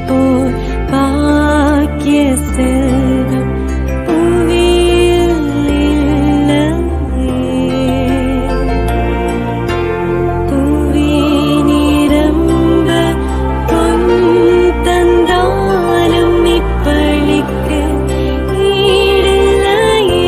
போர் பாக்கிய செல்வம் புவியில் இல்லையே. புவி நிரம்ப பொன் தந்தாலும் இப்பளிக்கு ஈடில்லையே.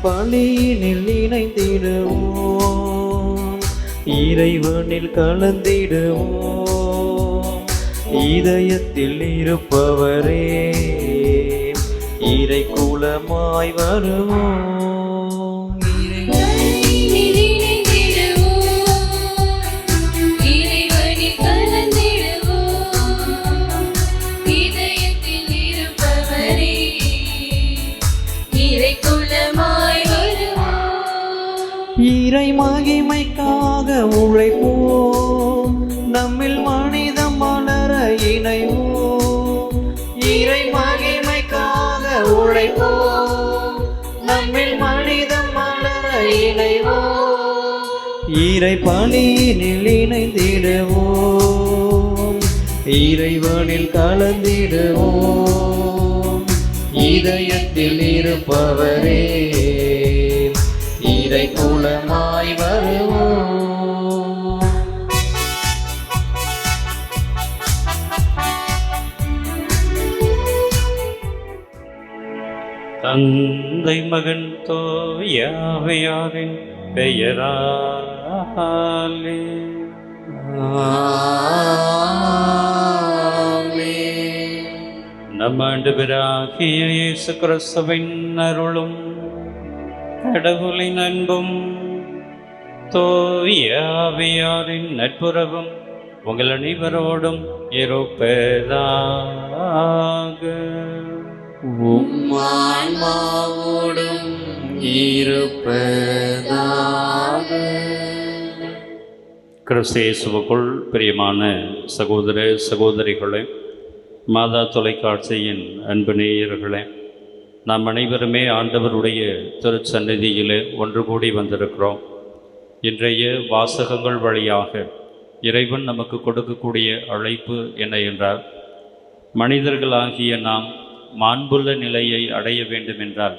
பலியினில் இணைந்திடுவோம், இறைவனில் கலந்திடுவோம். இதயத்தில் இருப்பவரே இறை குலமாய் வருவோம். இறை மகிமைக்காக உழைப்போம், நம்மில் மனிதம் மலர இணைவோம். இறை மகிமைக்காக உழைப்போம், நம்மில் மனிதம் மலர இணைவோம். இறை பணியினில் இணைந்திடுவோம், இறைவனில் கலந்திடுவோம். இதயத்தில் இருப்பவரே இறை குலமாய் வருவோம். தந்தை மகன் தூய ஆவியாரின் பெயராலே ஆமென். நம் ஆண்டவராகிய இயேசு கிறிஸ்துவின் அருளும் கடவுளின் அன்பும் தூய ஆவியாரின் நட்புறவும் உங்கள் அனைவரோடும் இருப்பதாக. உம்மான்மாவோடும் இருப்பதாக. கிறிஸ்து இயேசுவுக்குள் பிரியமான சகோதர சகோதரிகளே, மாதா தொலைக்காட்சியின் அன்பு நேயர்களே, நாம் அனைவருமே ஆண்டவருடைய திருச்சந்நிதியிலே ஒன்று கூடி வந்திருக்கிறோம். இன்றைய வாசகங்கள் வழியாக இறைவன் நமக்கு கொடுக்கக்கூடிய அழைப்பு என்ன என்றால், மனிதர்களாகிய நாம் மாண்புள்ள நிலையை அடைய வேண்டுமென்றால்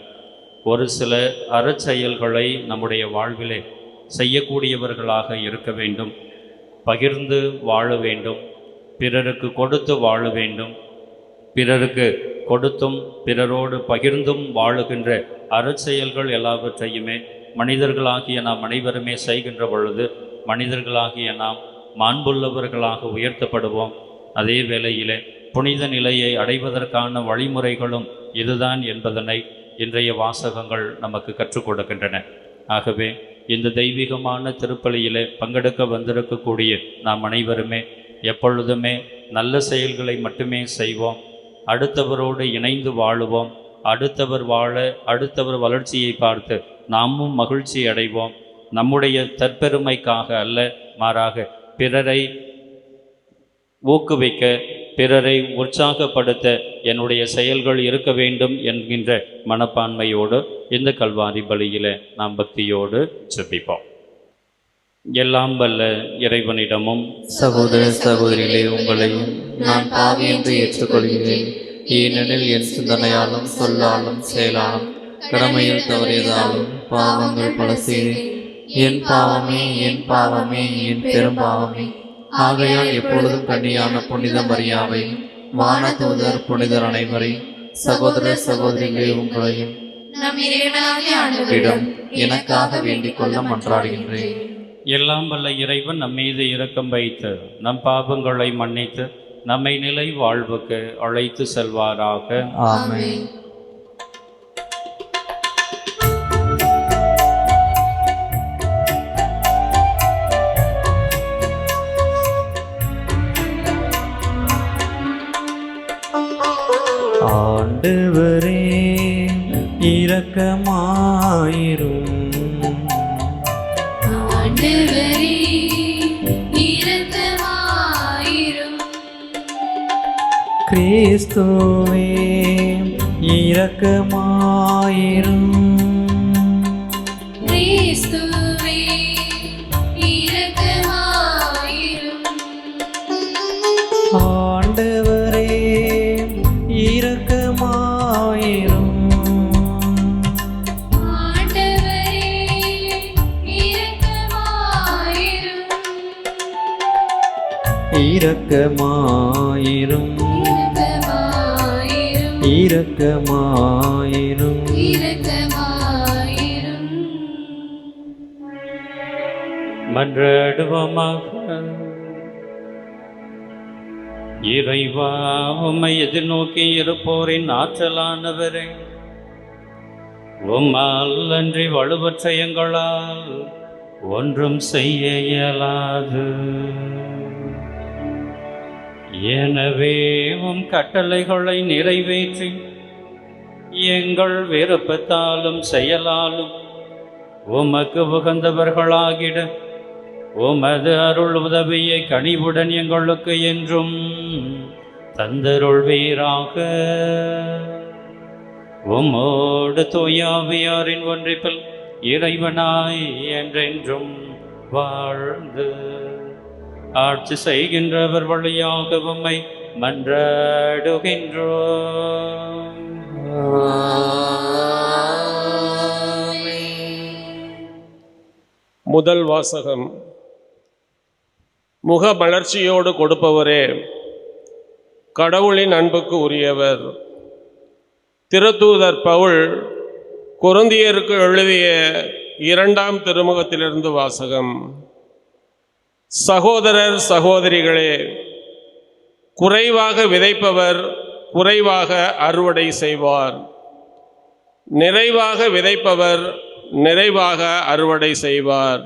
ஒரு சில அறச்செயல்களை நம்முடைய வாழ்விலே செய்யக்கூடியவர்களாக இருக்க வேண்டும். பகிர்ந்து வாழ வேண்டும், பிறருக்கு கொடுத்து வாழ வேண்டும். பிறருக்கு கொடுத்தும் பிறரோடு பகிர்ந்தும் வாழுகின்ற அறச்செயல்கள் எல்லாவற்றையுமே மனிதர்களாகிய நாம் அனைவருமே செய்கின்ற பொழுது மனிதர்களாகிய நாம் மாண்புள்ளவர்களாக உயர்த்தப்படுவோம். அதே வேளையிலே புனித நிலையை அடைவதற்கான வழிமுறைகளும் இதுதான் என்பதனை இன்றைய வாசகங்கள் நமக்கு கற்றுக் கொடுக்கின்றன. ஆகவே இந்த தெய்வீகமான திருப்பலியிலே பங்கெடுக்க வந்திருக்கக்கூடிய நாம் அனைவருமே எப்பொழுதுமே நல்ல செயல்களை மட்டுமே செய்வோம். அடுத்தவரோடு இணைந்து வாழுவோம். அடுத்தவர் வாழ, அடுத்தவர் வளர்ச்சியை பார்த்து நாமும் மகிழ்ச்சி அடைவோம். நம்முடைய தற்பெருமைக்காக அல்ல, மாறாக பிறரை ஊக்குவிக்க, பிறரை உற்சாகப்படுத்த என்னுடைய செயல்கள் இருக்க வேண்டும் என்கின்ற மனப்பான்மையோடு இந்த கல்வாரி பலியிலே நாம் பக்தியோடு ஜெபிப்போம். எல்லாம் வல்ல இறைவனிடமும் சகோதர சகோதரிகளே, உங்களையும் நான் பாவி என்று ஏற்றுக்கொள்கிறேன். ஏனெனில் என் சிந்தனையாலும் சொல்லாலும் செயலாலும் கடமையில் தவறியதாலும் பாவங்கள் பல செய்தேன். என் பாவமே, என் பாவமே, என் பெரும் பாவமே. ஆகையால் எப்பொழுதும் கன்னியான புனித மரியாவை, வானதூதர் புனிதர் அனைவரை, சகோதர சகோதரிகளே உங்களையும் நம் இறைவனாகிய ஆண்டவரிடம் எனக்காக வேண்டிக் கொள்ள மன்றாடுகின்றேன். எல்லாம் வல்ல இறைவன் நம் மீது இரக்கம் வைத்து நம் பாவங்களை மன்னித்து நம்மை நிலை வாழ்வுக்கு அழைத்து செல்வாராக. ஆமென். இரக்கமாயிரும். ஆண்டவரே இரக்கமாயிரும். கிறிஸ்துவே இரக்கமாயிரும். கிறிஸ்துவே இரக்கமாயிரும். ஆண்டவரே இரக்கமாயிரும். ஆண்டவரே இரக்கமாயிரும். இரக்கமாயிரும். இரக்கமாயிரும். இரக்கமாயிரும். மன்றாடுவோமாக. இறைவா, உம்மை எதிர்நோக்கி இருப்போரின் ஆற்றலானவரே, உம்மால் அன்றி வலுவற்ற எங்களால் ஒன்றும் செய்ய இயலாது. எனவே உம் கட்டளைகளை நிறைவேற்றி எங்கள் விருப்பத்தாலும் செயலாலும் உமக்கு உகந்தவர்களாகிட உமது அருள் உதவியை கனிவுடன் எங்களுக்கு என்றும் தந்தருள்வீராக. உம்மோடு தூயாவியாரின் ஒன்றிப்பில் இறைவனாய் என்றென்றும் வாழ்ந்து ஆட்சி செய்கின்றவர் வழியாக உம்மை மன்றாடுகின்றோம். முதல் வாசகம். முக மலர்ச்சியோடு கொடுப்பவரே கடவுளின் அன்புக்கு உரியவர். திருத்தூதர் பவுல் கொரிந்தியருக்கு எழுதிய 2ஆம் திருமுகத்திலிருந்து வாசகம். சகோதரர் சகோதரிகளே, குறைவாக விதைப்பவர் குறைவாக அறுவடை செய்வார். நிறைவாக விதைப்பவர் நிறைவாக அறுவடை செய்வார்.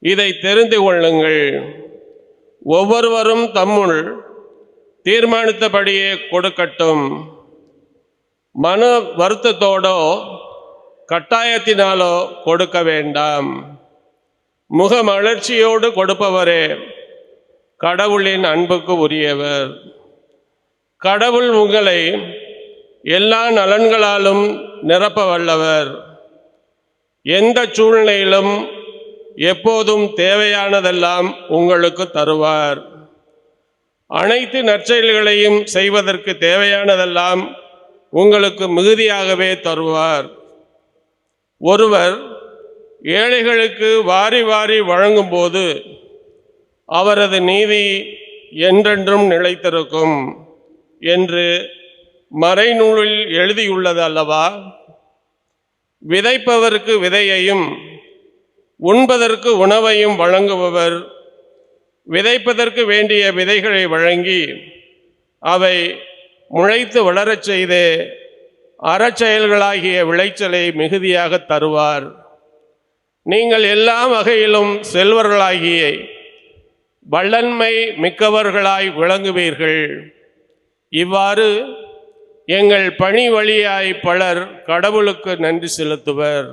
இதை தெரிந்து கொள்ளுங்கள். ஒவ்வொருவரும் தம்முள் தீர்மானித்தபடியே கொடுக்கட்டும். மன வருத்தத்தோடோ கட்டாயத்தினாலோ கொடுக்க வேண்டாம். முக மலர்ச்சியோடு கொடுப்பவரே கடவுளின் அன்புக்கு உரியவர். கடவுள் உங்களை எல்லா நலன்களாலும் நிரப்ப வல்லவர். எந்த சூழ்நிலையிலும் எப்போதும் தேவையானதெல்லாம் உங்களுக்கு தருவார். அனைத்து நற்செயல்களையும் செய்வதற்கு தேவையானதெல்லாம் உங்களுக்கு மிகுதியாகவே தருவார். ஒருவர் ஏழைகளுக்கு வாரி வாரி வழங்கும்போது அவரது நீதி என்றென்றும் நிலைத்திருக்கும் என்று மறைநூலில் எழுதியுள்ளது அல்லவா? விதைப்பவருக்கு விதையையும் உண்பதற்கு உணவையும் வழங்குபவர் விதைப்பதற்கு வேண்டிய விதைகளை வழங்கி அவை முளைத்து வளரச் செய்து அறச்செயல்களாகிய விளைச்சலை மிகுதியாக தருவார். நீங்கள் எல்லா வகையிலும் செல்வர்களாகிய வல்லன்மை மிக்கவர்களாய் விளங்குவீர்கள். இவ்வாறு எங்கள் பணி வழியாய் பலர் கடவுளுக்கு நன்றி செலுத்துவர்.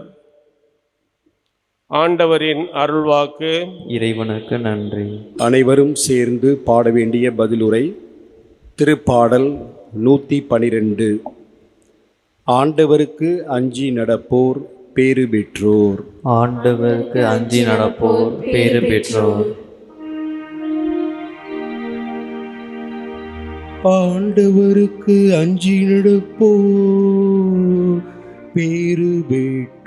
ஆண்டவரின் அருள்வாக்கு. இறைவனுக்கு நன்றி. அனைவரும் சேர்ந்து பாட வேண்டிய பதிலுரை. திருப்பாடல் 112. ஆண்டவருக்கு அஞ்சி நடப்போர் பேறு பெற்றோர். ஆண்டவருக்கு அஞ்சி நடப்போர் பேறு பெற்றோர். ஆண்டவருக்கு அஞ்சி நடப்போர் பேறு பெற்றோர்.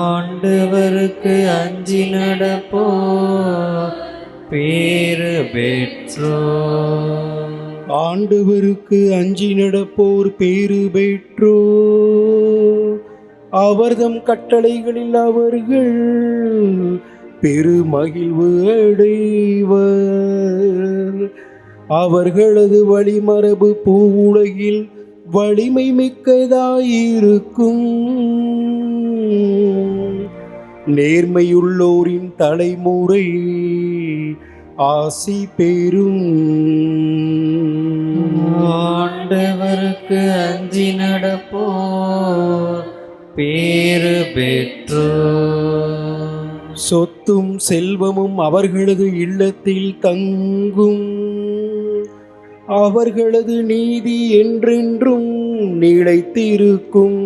ஆண்டவருக்கு அஞ்சி நடப்போர் பேறு பெற்றோர். ஆண்டவருக்கு அஞ்சி நடப்போர் பேறு பெற்றோர். அவர்தம் கட்டளைகளில் அவர்கள் பெருமகிழ்வு அடைவர். அவர்களது வழிமரபு பூவுலகில் வலிமை மிக்கதாயிருக்கும். நேர்மையுள்ளோரின் தலைமுறை ஆசி பெறும். ஆண்டவருக்கு அஞ்சி நடப்போர் பேறு பெற்றோர். சொத்தும் செல்வமும் அவர்களது இல்லத்தில் தங்கும். அவர்களது நீதி என்றென்றும் நிலைத்திருக்கும்.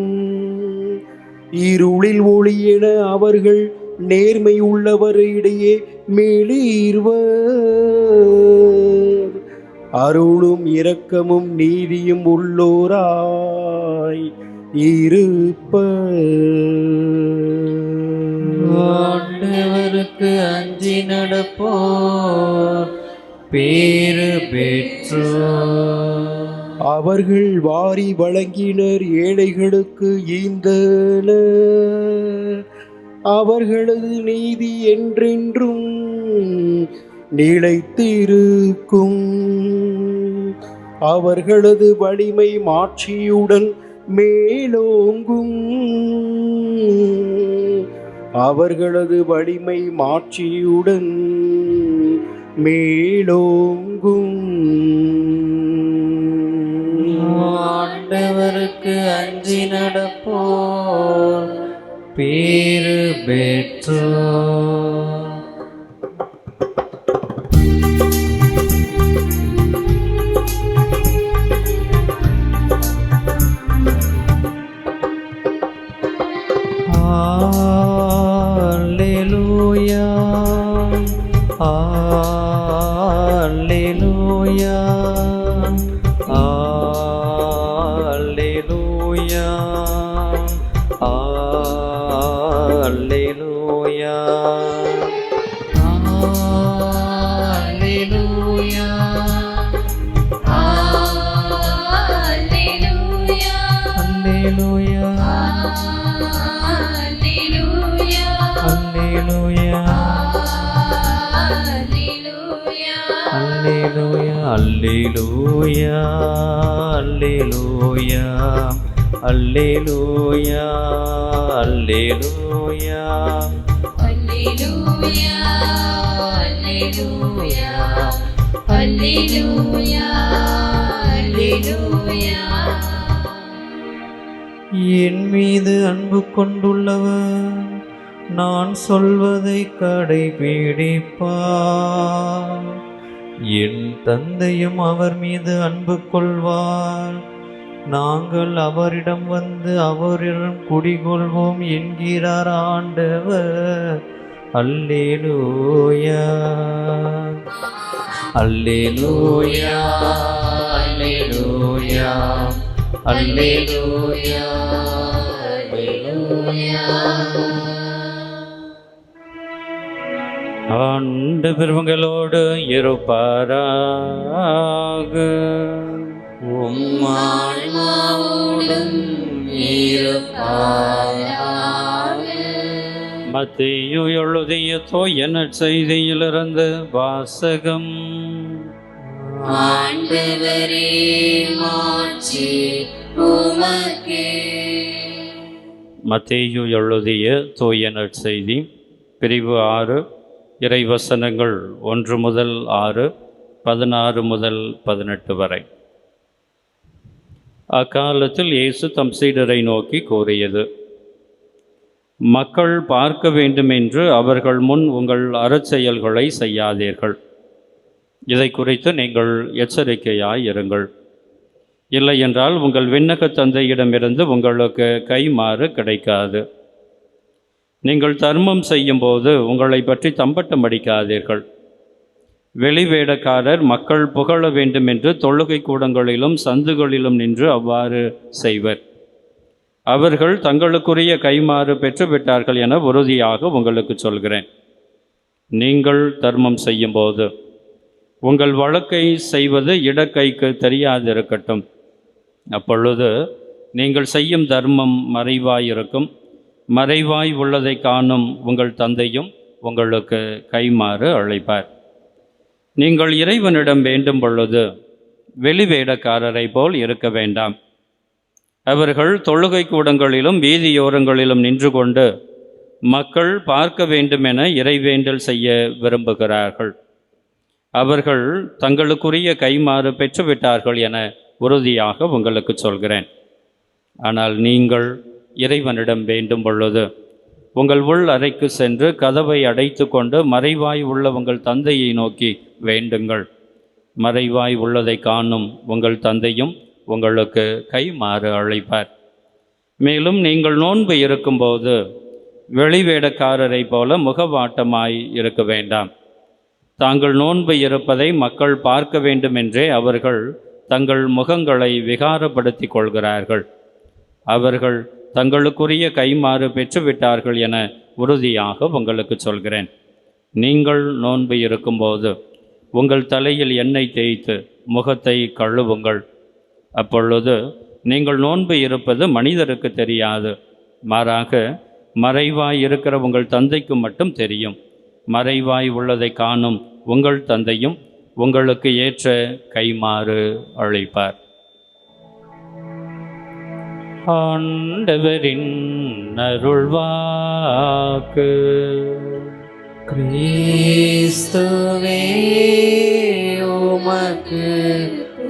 இருளில் ஒளி என அவர்கள் நேர்மை உள்ளவரிடையே மெளிர்வர். அருளும் இரக்கமும் நீதியும் உள்ளோராய் இருப்பர். ஆண்டவருக்கு அஞ்சி நடப்போர் பேறு பெற்றோர். அவர்கள் வாரி வழங்கினர், ஏழைகளுக்கு ஈந்தனர். அவர்களது நீதி என்றென்றும் நிலைத்திருக்கும். அவர்களது வலிமை மாட்சியுடன் மேலோங்கும். அவர்களது வலிமை மாட்சியுடன் மேலோங்கும். ஆண்டவருக்கு அஞ்சி நடப்போர் பேறு பெற்றோர். அல்லேலூயா, அல்லேலூயா, அல்லேலூயா, அல்லேலூயா, அல்லேலூயா, Alleluia. அல்லேலூயா, Alleluia. அல்லேலூயா, அல்லேலூயா, அல்லேலூயா, அல்லேலூயா, அல்லேலூயா. Alleluia. Alleluia. Alleluia. என் மீது அன்பு கொண்டுள்ளவர் நான் சொல்வதை கடைபிடிப்பார். என் தந்தையும் அவர் மீது அன்பு கொள்வார். நாங்கள் அவரிடம் வந்து அவரிடம் குடிகொள்வோம் என்கிறார் ஆண்டவர். அல்லேலூயா, அல்லேலூயா, அல்லேலூயா, அல்லேலூயா, அல்லேலூயா. ஆண்டவர் உங்களோடு இருப்பாராக. உம் ஆன்மாவோடும் இருப்பாராக. மத்தேயு எழுதிய தூய நற்செய்தியிலிருந்து வாசகம். ஆண்டவரே மாட்சி உமக்கே. மத்தேயு எழுதிய தூய நற்செய்தி பிரிவு 6 இறைவசனங்கள் 1 முதல் 6, 16 முதல் 18 வரை. அக்காலத்தில் இயேசு தம் சீடரை நோக்கி கூறியது: மக்கள் பார்க்க வேண்டுமென்று அவர்கள் முன் உங்கள் அறச்செயல்களை செய்யாதீர்கள். இதை குறித்து நீங்கள் எச்சரிக்கையாய் இருங்கள். இல்லை என்றால் உங்கள் விண்ணக தந்தையிடமிருந்து உங்களுக்கு கைமாறு கிடைக்காது. நீங்கள் தர்மம் செய்யும்போது உங்களை பற்றி தம்பட்டம் அடிக்காதீர்கள். வெளிவேடக்காரர் மக்கள் புகழ வேண்டும் என்று தொழுகை கூடங்களிலும் சந்துகளிலும் நின்று அவ்வாறு செய்வர். அவர்கள் தங்களுக்குரிய கைமாறு பெற்றுவிட்டார்கள் என உறுதியாக உங்களுக்கு சொல்கிறேன். நீங்கள் தர்மம் செய்யும்போது உங்கள் வழக்கை செய்வது இடக்கைக்கு தெரியாதிருக்கட்டும். அப்பொழுது நீங்கள் செய்யும் தர்மம் மறைவாயிருக்கும். மறைவாய் உள்ளதை காணும் உங்கள் தந்தையும் உங்களுக்கு கைமாறு அழைப்பார். நீங்கள் இறைவனிடம் வேண்டும் பொழுது வெளிவேடக்காரரை போல் இருக்க வேண்டாம். அவர்கள் தொழுகை கூடங்களிலும் வீதியோரங்களிலும் நின்று கொண்டு மக்கள் பார்க்க வேண்டுமென இறைவேண்டல் செய்ய விரும்புகிறார்கள். அவர்கள் தங்களுக்குரிய கைமாறு பெற்றுவிட்டார்கள் என உறுதியாக உங்களுக்கு சொல்கிறேன். ஆனால் நீங்கள் இறைவனிடம் வேண்டும் பொழுது உங்கள் உள் அறைக்கு சென்று கதவை அடைத்து கொண்டு மறைவாய் உள்ள உங்கள் தந்தையை நோக்கி வேண்டுங்கள். மறைவாய் உள்ளதை காணும் உங்கள் தந்தையும் உங்களுக்கு கைமாறு அழைப்பார். மேலும் நீங்கள் நோன்பு இருக்கும்போது வெளிவேடக்காரரை போல முகவாட்டமாய் இருக்க வேண்டாம். தாங்கள் நோன்பு இருப்பதை மக்கள் பார்க்க வேண்டுமென்றே அவர்கள் தங்கள் முகங்களை விகாரப்படுத்தி கொள்கிறார்கள். அவர்கள் தங்களுக்குரிய கைமாறு பெற்றுவிட்டார்கள் என உறுதியாக உங்களுக்கு சொல்கிறேன். நீங்கள் நோன்பு இருக்கும்போது உங்கள் தலையில் எண்ணெய் தேய்த்து முகத்தை கழுவுங்கள். அப்பொழுது நீங்கள் நோன்பு இருப்பது மனிதருக்கு தெரியாது, மாறாக மறைவாய் இருக்கிற உங்கள் தந்தைக்கு மட்டும் தெரியும். மறைவாய் உள்ளதை காணும் உங்கள் தந்தையும் உங்களுக்கு ஏற்ற கைமாறு அழைப்பார். ஆண்டவரின் அருள்வாக்கு. கிறிஸ்துவே உமக்கு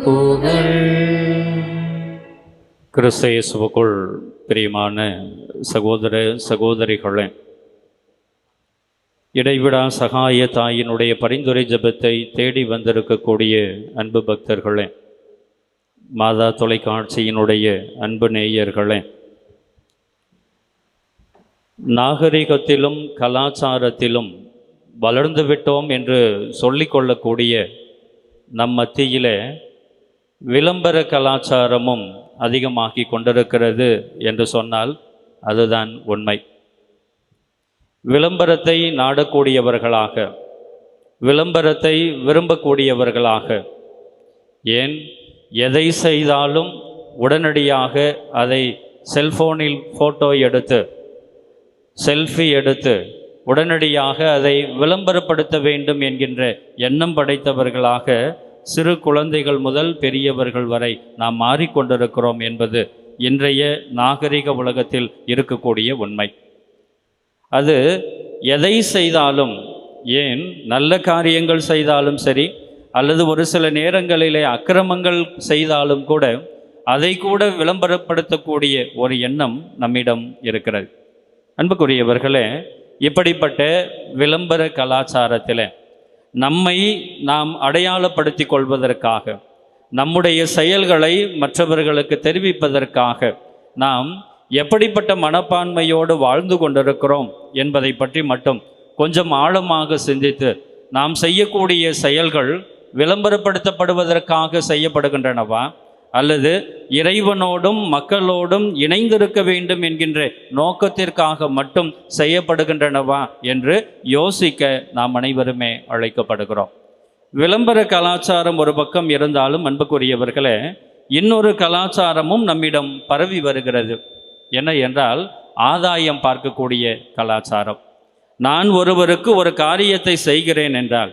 புகழ். கிறிஸ்து இயேசுவுக்குள் பிரியமான சகோதர சகோதரிகளே, இடைவிடா சகாய தாயினுடைய பரிந்துரை ஜெபத்தை தேடி வந்திருக்கக்கூடிய அன்பு பக்தர்களே, மாதா தொலைக்காட்சியினுடைய அன்பு நேயர்களே, நாகரிகத்திலும் கலாச்சாரத்திலும் வளர்ந்து விட்டோம் என்று சொல்லிக்கொள்ளக்கூடிய நம் மத்தியிலே விளம்பர கலாச்சாரமும் அதிகமாகி கொண்டிருக்கிறது என்று சொன்னால் அதுதான் உண்மை. விளம்பரத்தை நாடக்கூடியவர்களாக, விளம்பரத்தை விரும்பக்கூடியவர்களாக, ஏன் எதை செய்தாலும் உடனடியாக அதை செல்போனில் ஃபோட்டோ எடுத்து செல்ஃபி எடுத்து உடனடியாக அதை விளம்பரப்படுத்த வேண்டும் என்கின்ற எண்ணம் படைத்தவர்களாக சிறு குழந்தைகள் முதல் பெரியவர்கள் வரை நாம் மாறிக்கொண்டிருக்கிறோம் என்பது இன்றைய நாகரிக உலகத்தில் இருக்கக்கூடிய உண்மை. அது எதை செய்தாலும், ஏன் நல்ல காரியங்கள் செய்தாலும் சரி, அல்லது ஒரு சில நேரங்களிலே அக்கிரமங்கள் செய்தாலும் கூட அதை கூட விளம்பரப்படுத்தக்கூடிய ஒரு எண்ணம் நம்மிடம் இருக்கிறது. அன்புக்குரியவர்களே, இப்படிப்பட்ட விளம்பர கலாச்சாரத்தில் நம்மை நாம் அடையாளப்படுத்தி கொள்வதற்காக, நம்முடைய செயல்களை மற்றவர்களுக்கு தெரிவிப்பதற்காக நாம் எப்படிப்பட்ட மனப்பான்மையோடு வாழ்ந்து கொண்டிருக்கிறோம் என்பதை பற்றி மட்டும் கொஞ்சம் ஆழமாக சிந்தித்து, நாம் செய்யக்கூடிய செயல்கள் விளம்பரப்படுத்தப்படுவதற்காக செய்யப்படுகின்றனவா, அல்லது இறைவனோடும் மக்களோடும் இணைந்திருக்க வேண்டும் என்கின்ற நோக்கத்திற்காக மட்டும் செய்யப்படுகின்றனவா என்று யோசிக்க நாம் அனைவருமே அழைக்கப்படுகிறோம். விளம்பர கலாச்சாரம் ஒரு பக்கம் இருந்தாலும் அன்புக்குரியவர்களே, இன்னொரு கலாச்சாரமும் நம்மிடம் பரவி வருகிறது. என்ன என்றால் ஆதாயம் பார்க்கக்கூடிய கலாச்சாரம். நான் ஒருவருக்கு ஒரு காரியத்தை செய்கிறேன் என்றால்,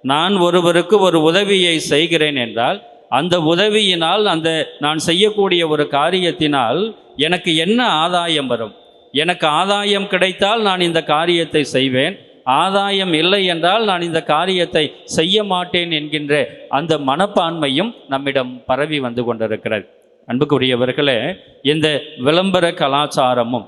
நான் ஒருவருக்கு ஒரு உதவியை செய்கிறேன் என்றால், அந்த உதவியினால், அந்த நான் செய்யக்கூடிய ஒரு காரியத்தினால் எனக்கு என்ன ஆதாயம் வரும்? எனக்கு ஆதாயம் கிடைத்தால் நான் இந்த காரியத்தை செய்வேன், ஆதாயம் இல்லை என்றால் நான் இந்த காரியத்தை செய்ய மாட்டேன் என்கின்ற அந்த மனப்பான்மையும் நம்மிடம் பரவி வந்து கொண்டிருக்கிறது. அன்புக்குரியவர்களே, இந்த விளம்பர கலாச்சாரமும்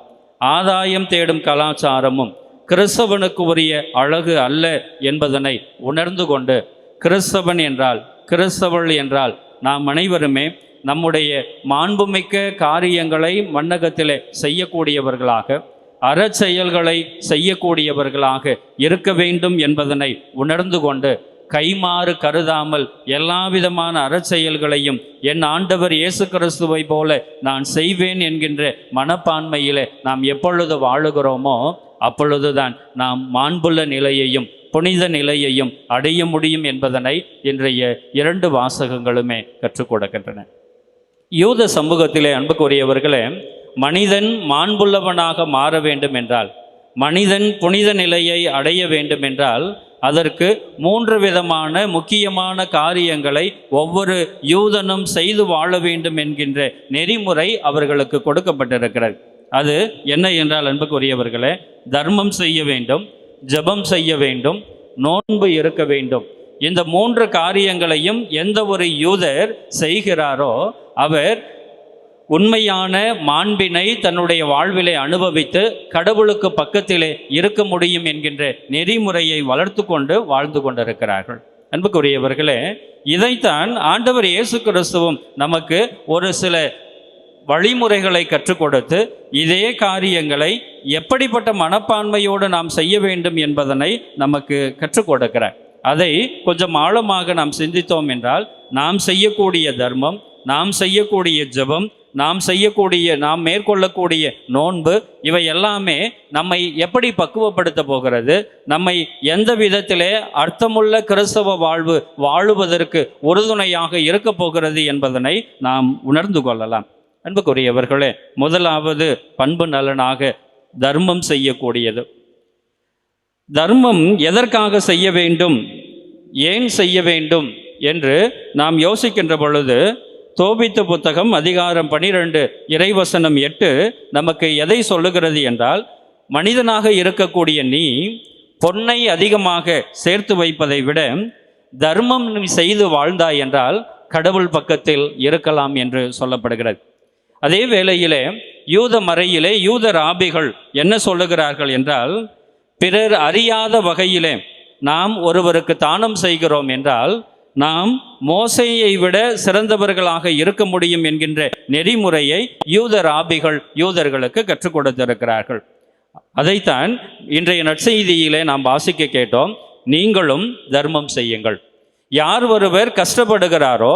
ஆதாயம் தேடும் கலாச்சாரமும் கிறிஸ்தவனுக்கு உரிய அழகு அல்ல என்பதனை உணர்ந்து கொண்டு, கிறிஸ்தவன் என்றால், கிறிஸ்தவள் என்றால் நாம் அனைவருமே நம்முடைய மாண்புமிக்க காரியங்களை மண்ணகத்திலே செய்யக்கூடியவர்களாக, அறச்செயல்களை செய்யக்கூடியவர்களாக இருக்க வேண்டும் என்பதனை உணர்ந்து கொண்டு, கைமாறு கருதாமல் எல்லா விதமான அறச்செயல்களையும் என் ஆண்டவர் இயேசு கிறிஸ்துவை போல நான் செய்வேன் என்கின்ற மனப்பான்மையிலே நாம் எப்பொழுது வாழுகிறோமோ அப்பொழுதுதான் நாம் மாண்புள்ள நிலையையும் புனித நிலையையும் அடைய முடியும் என்பதனை இன்றைய 2 வாசகங்களுமே கற்றுக் கொடுக்கின்றன. யூத சமூகத்திலே அன்புக்குரியவர்களே, மனிதன் மாண்புள்ளவனாக மாற வேண்டும் என்றால், மனிதன் புனித நிலையை அடைய வேண்டும் என்றால், அதற்கு 3 விதமான முக்கியமான காரியங்களை ஒவ்வொரு யூதனும் செய்து வாழ வேண்டும் என்கின்ற நெறிமுறை அவர்களுக்கு கொடுக்கப்பட்டிருக்கிறது. அது என்ன என்றால் அன்புக்குரியவர்களே, தர்மம் செய்ய வேண்டும், ஜெபம் செய்ய வேண்டும், நோன்பு இருக்க வேண்டும். இந்த 3 காரியங்களையும் எந்த ஒரு யூதர் செய்கிறாரோ அவர் உண்மையான மாண்பினை தன்னுடைய வாழ்விலே அனுபவித்து கடவுளுக்கு பக்கத்திலே இருக்க முடியும் என்கின்ற நெறிமுறையை வளர்த்து கொண்டு வாழ்ந்து கொண்டிருக்கிறார்கள். அன்புக்குரியவர்களே, இதைத்தான் ஆண்டவர் இயேசு கிறிஸ்துவும் நமக்கு ஒரு சில வழிமுறைகளை கற்றுக் கொடுத்து இதே காரியங்களை எப்படிப்பட்ட மனப்பான்மையோடு நாம் செய்ய வேண்டும் என்பதனை நமக்கு கற்றுக் கொடுக்கிறார். அதை கொஞ்சம் ஆழமாக நாம் சிந்தித்தோம் என்றால் நாம் செய்யக்கூடிய தர்மம், நாம் செய்யக்கூடிய ஜெபம், நாம் மேற்கொள்ளக்கூடிய நோன்பு, இவை எல்லாமே நம்மை எப்படி பக்குவப்படுத்த போகிறது, நம்மை எந்த விதத்திலே அர்த்தமுள்ள கிறிஸ்தவ வாழ்வு வாழுவதற்கு உறுதுணையாக இருக்க போகிறது என்பதனை நாம் உணர்ந்து கொள்ளலாம். அன்புக்குரியவர்களே, முதலாவது பண்பு நலனாக தர்மம் செய்யக்கூடியது. தர்மம் எதற்காக செய்ய வேண்டும், ஏன் செய்ய வேண்டும் என்று நாம் யோசிக்கின்ற பொழுது தோபித்து புத்தகம் அதிகாரம் 12 இறைவசனம் 8 நமக்கு எதை சொல்லுகிறது என்றால், மனிதனாக இருக்கக்கூடிய நீ பொன்னை அதிகமாக சேர்த்து வைப்பதை விட தர்மம் செய்து வாழ்ந்தாய் என்றால் கடவுள் பக்கத்தில் இருக்கலாம் என்று சொல்லப்படுகிறது. அதே வேளையிலே யூத மறையிலே யூத ராபிகள் என்ன சொல்லுகிறார்கள் என்றால், பிறர் அறியாத வகையிலே நாம் ஒருவருக்கு தானம் செய்கிறோம் என்றால் நாம் மோசேயை விட சிறந்தவர்களாக இருக்க முடியும் என்கின்ற நெறிமுறையை யூத ராபிகள் யூதர்களுக்கு கற்றுக் கொடுத்திருக்கிறார்கள். அதைத்தான் இன்றைய நற்செய்தியிலே நாம் வாசிக்க கேட்டோம். நீங்களும் தர்மம் செய்யுங்கள். யார் ஒருவர் கஷ்டப்படுகிறாரோ,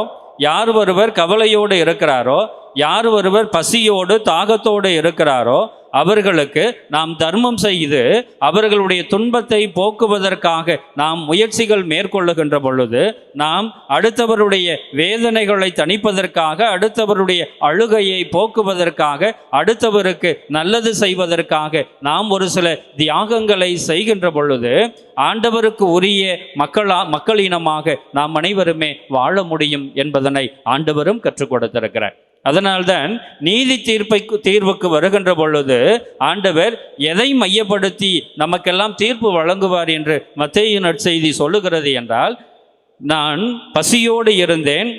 யார் ஒருவர் கவலையோடு இருக்கிறாரோ, யார் ஒருவர் பசியோடு தாகத்தோடு இருக்கிறாரோ அவர்களுக்கு நாம் தர்மம் செய்து அவர்களுடைய துன்பத்தை போக்குவதற்காக நாம் முயற்சிகள் மேற்கொள்ளுகின்ற பொழுது நாம் அடுத்தவருடைய வேதனைகளை தணிப்பதற்காக, அடுத்தவருடைய அழுகையை போக்குவதற்காக, அடுத்தவருக்கு நல்லது செய்வதற்காக நாம் ஒரு சில தியாகங்களை செய்கின்ற பொழுது ஆண்டவருக்கு உரிய மக்களினமாக நாம் அனைவருமே வாழ முடியும் என்பதனை ஆண்டவரும் கற்றுக் கொடுத்திருக்கிறார். அதனால்தான் நீதி தீர்வுக்கு வருகின்ற பொழுது ஆண்டவர் எதை மையப்படுத்தி நமக்கெல்லாம் தீர்ப்பு வழங்குவார் என்று மத்தேயு நற்செய்தி சொல்லுகிறது என்றால், நான் பசியோடு இருந்தேன்,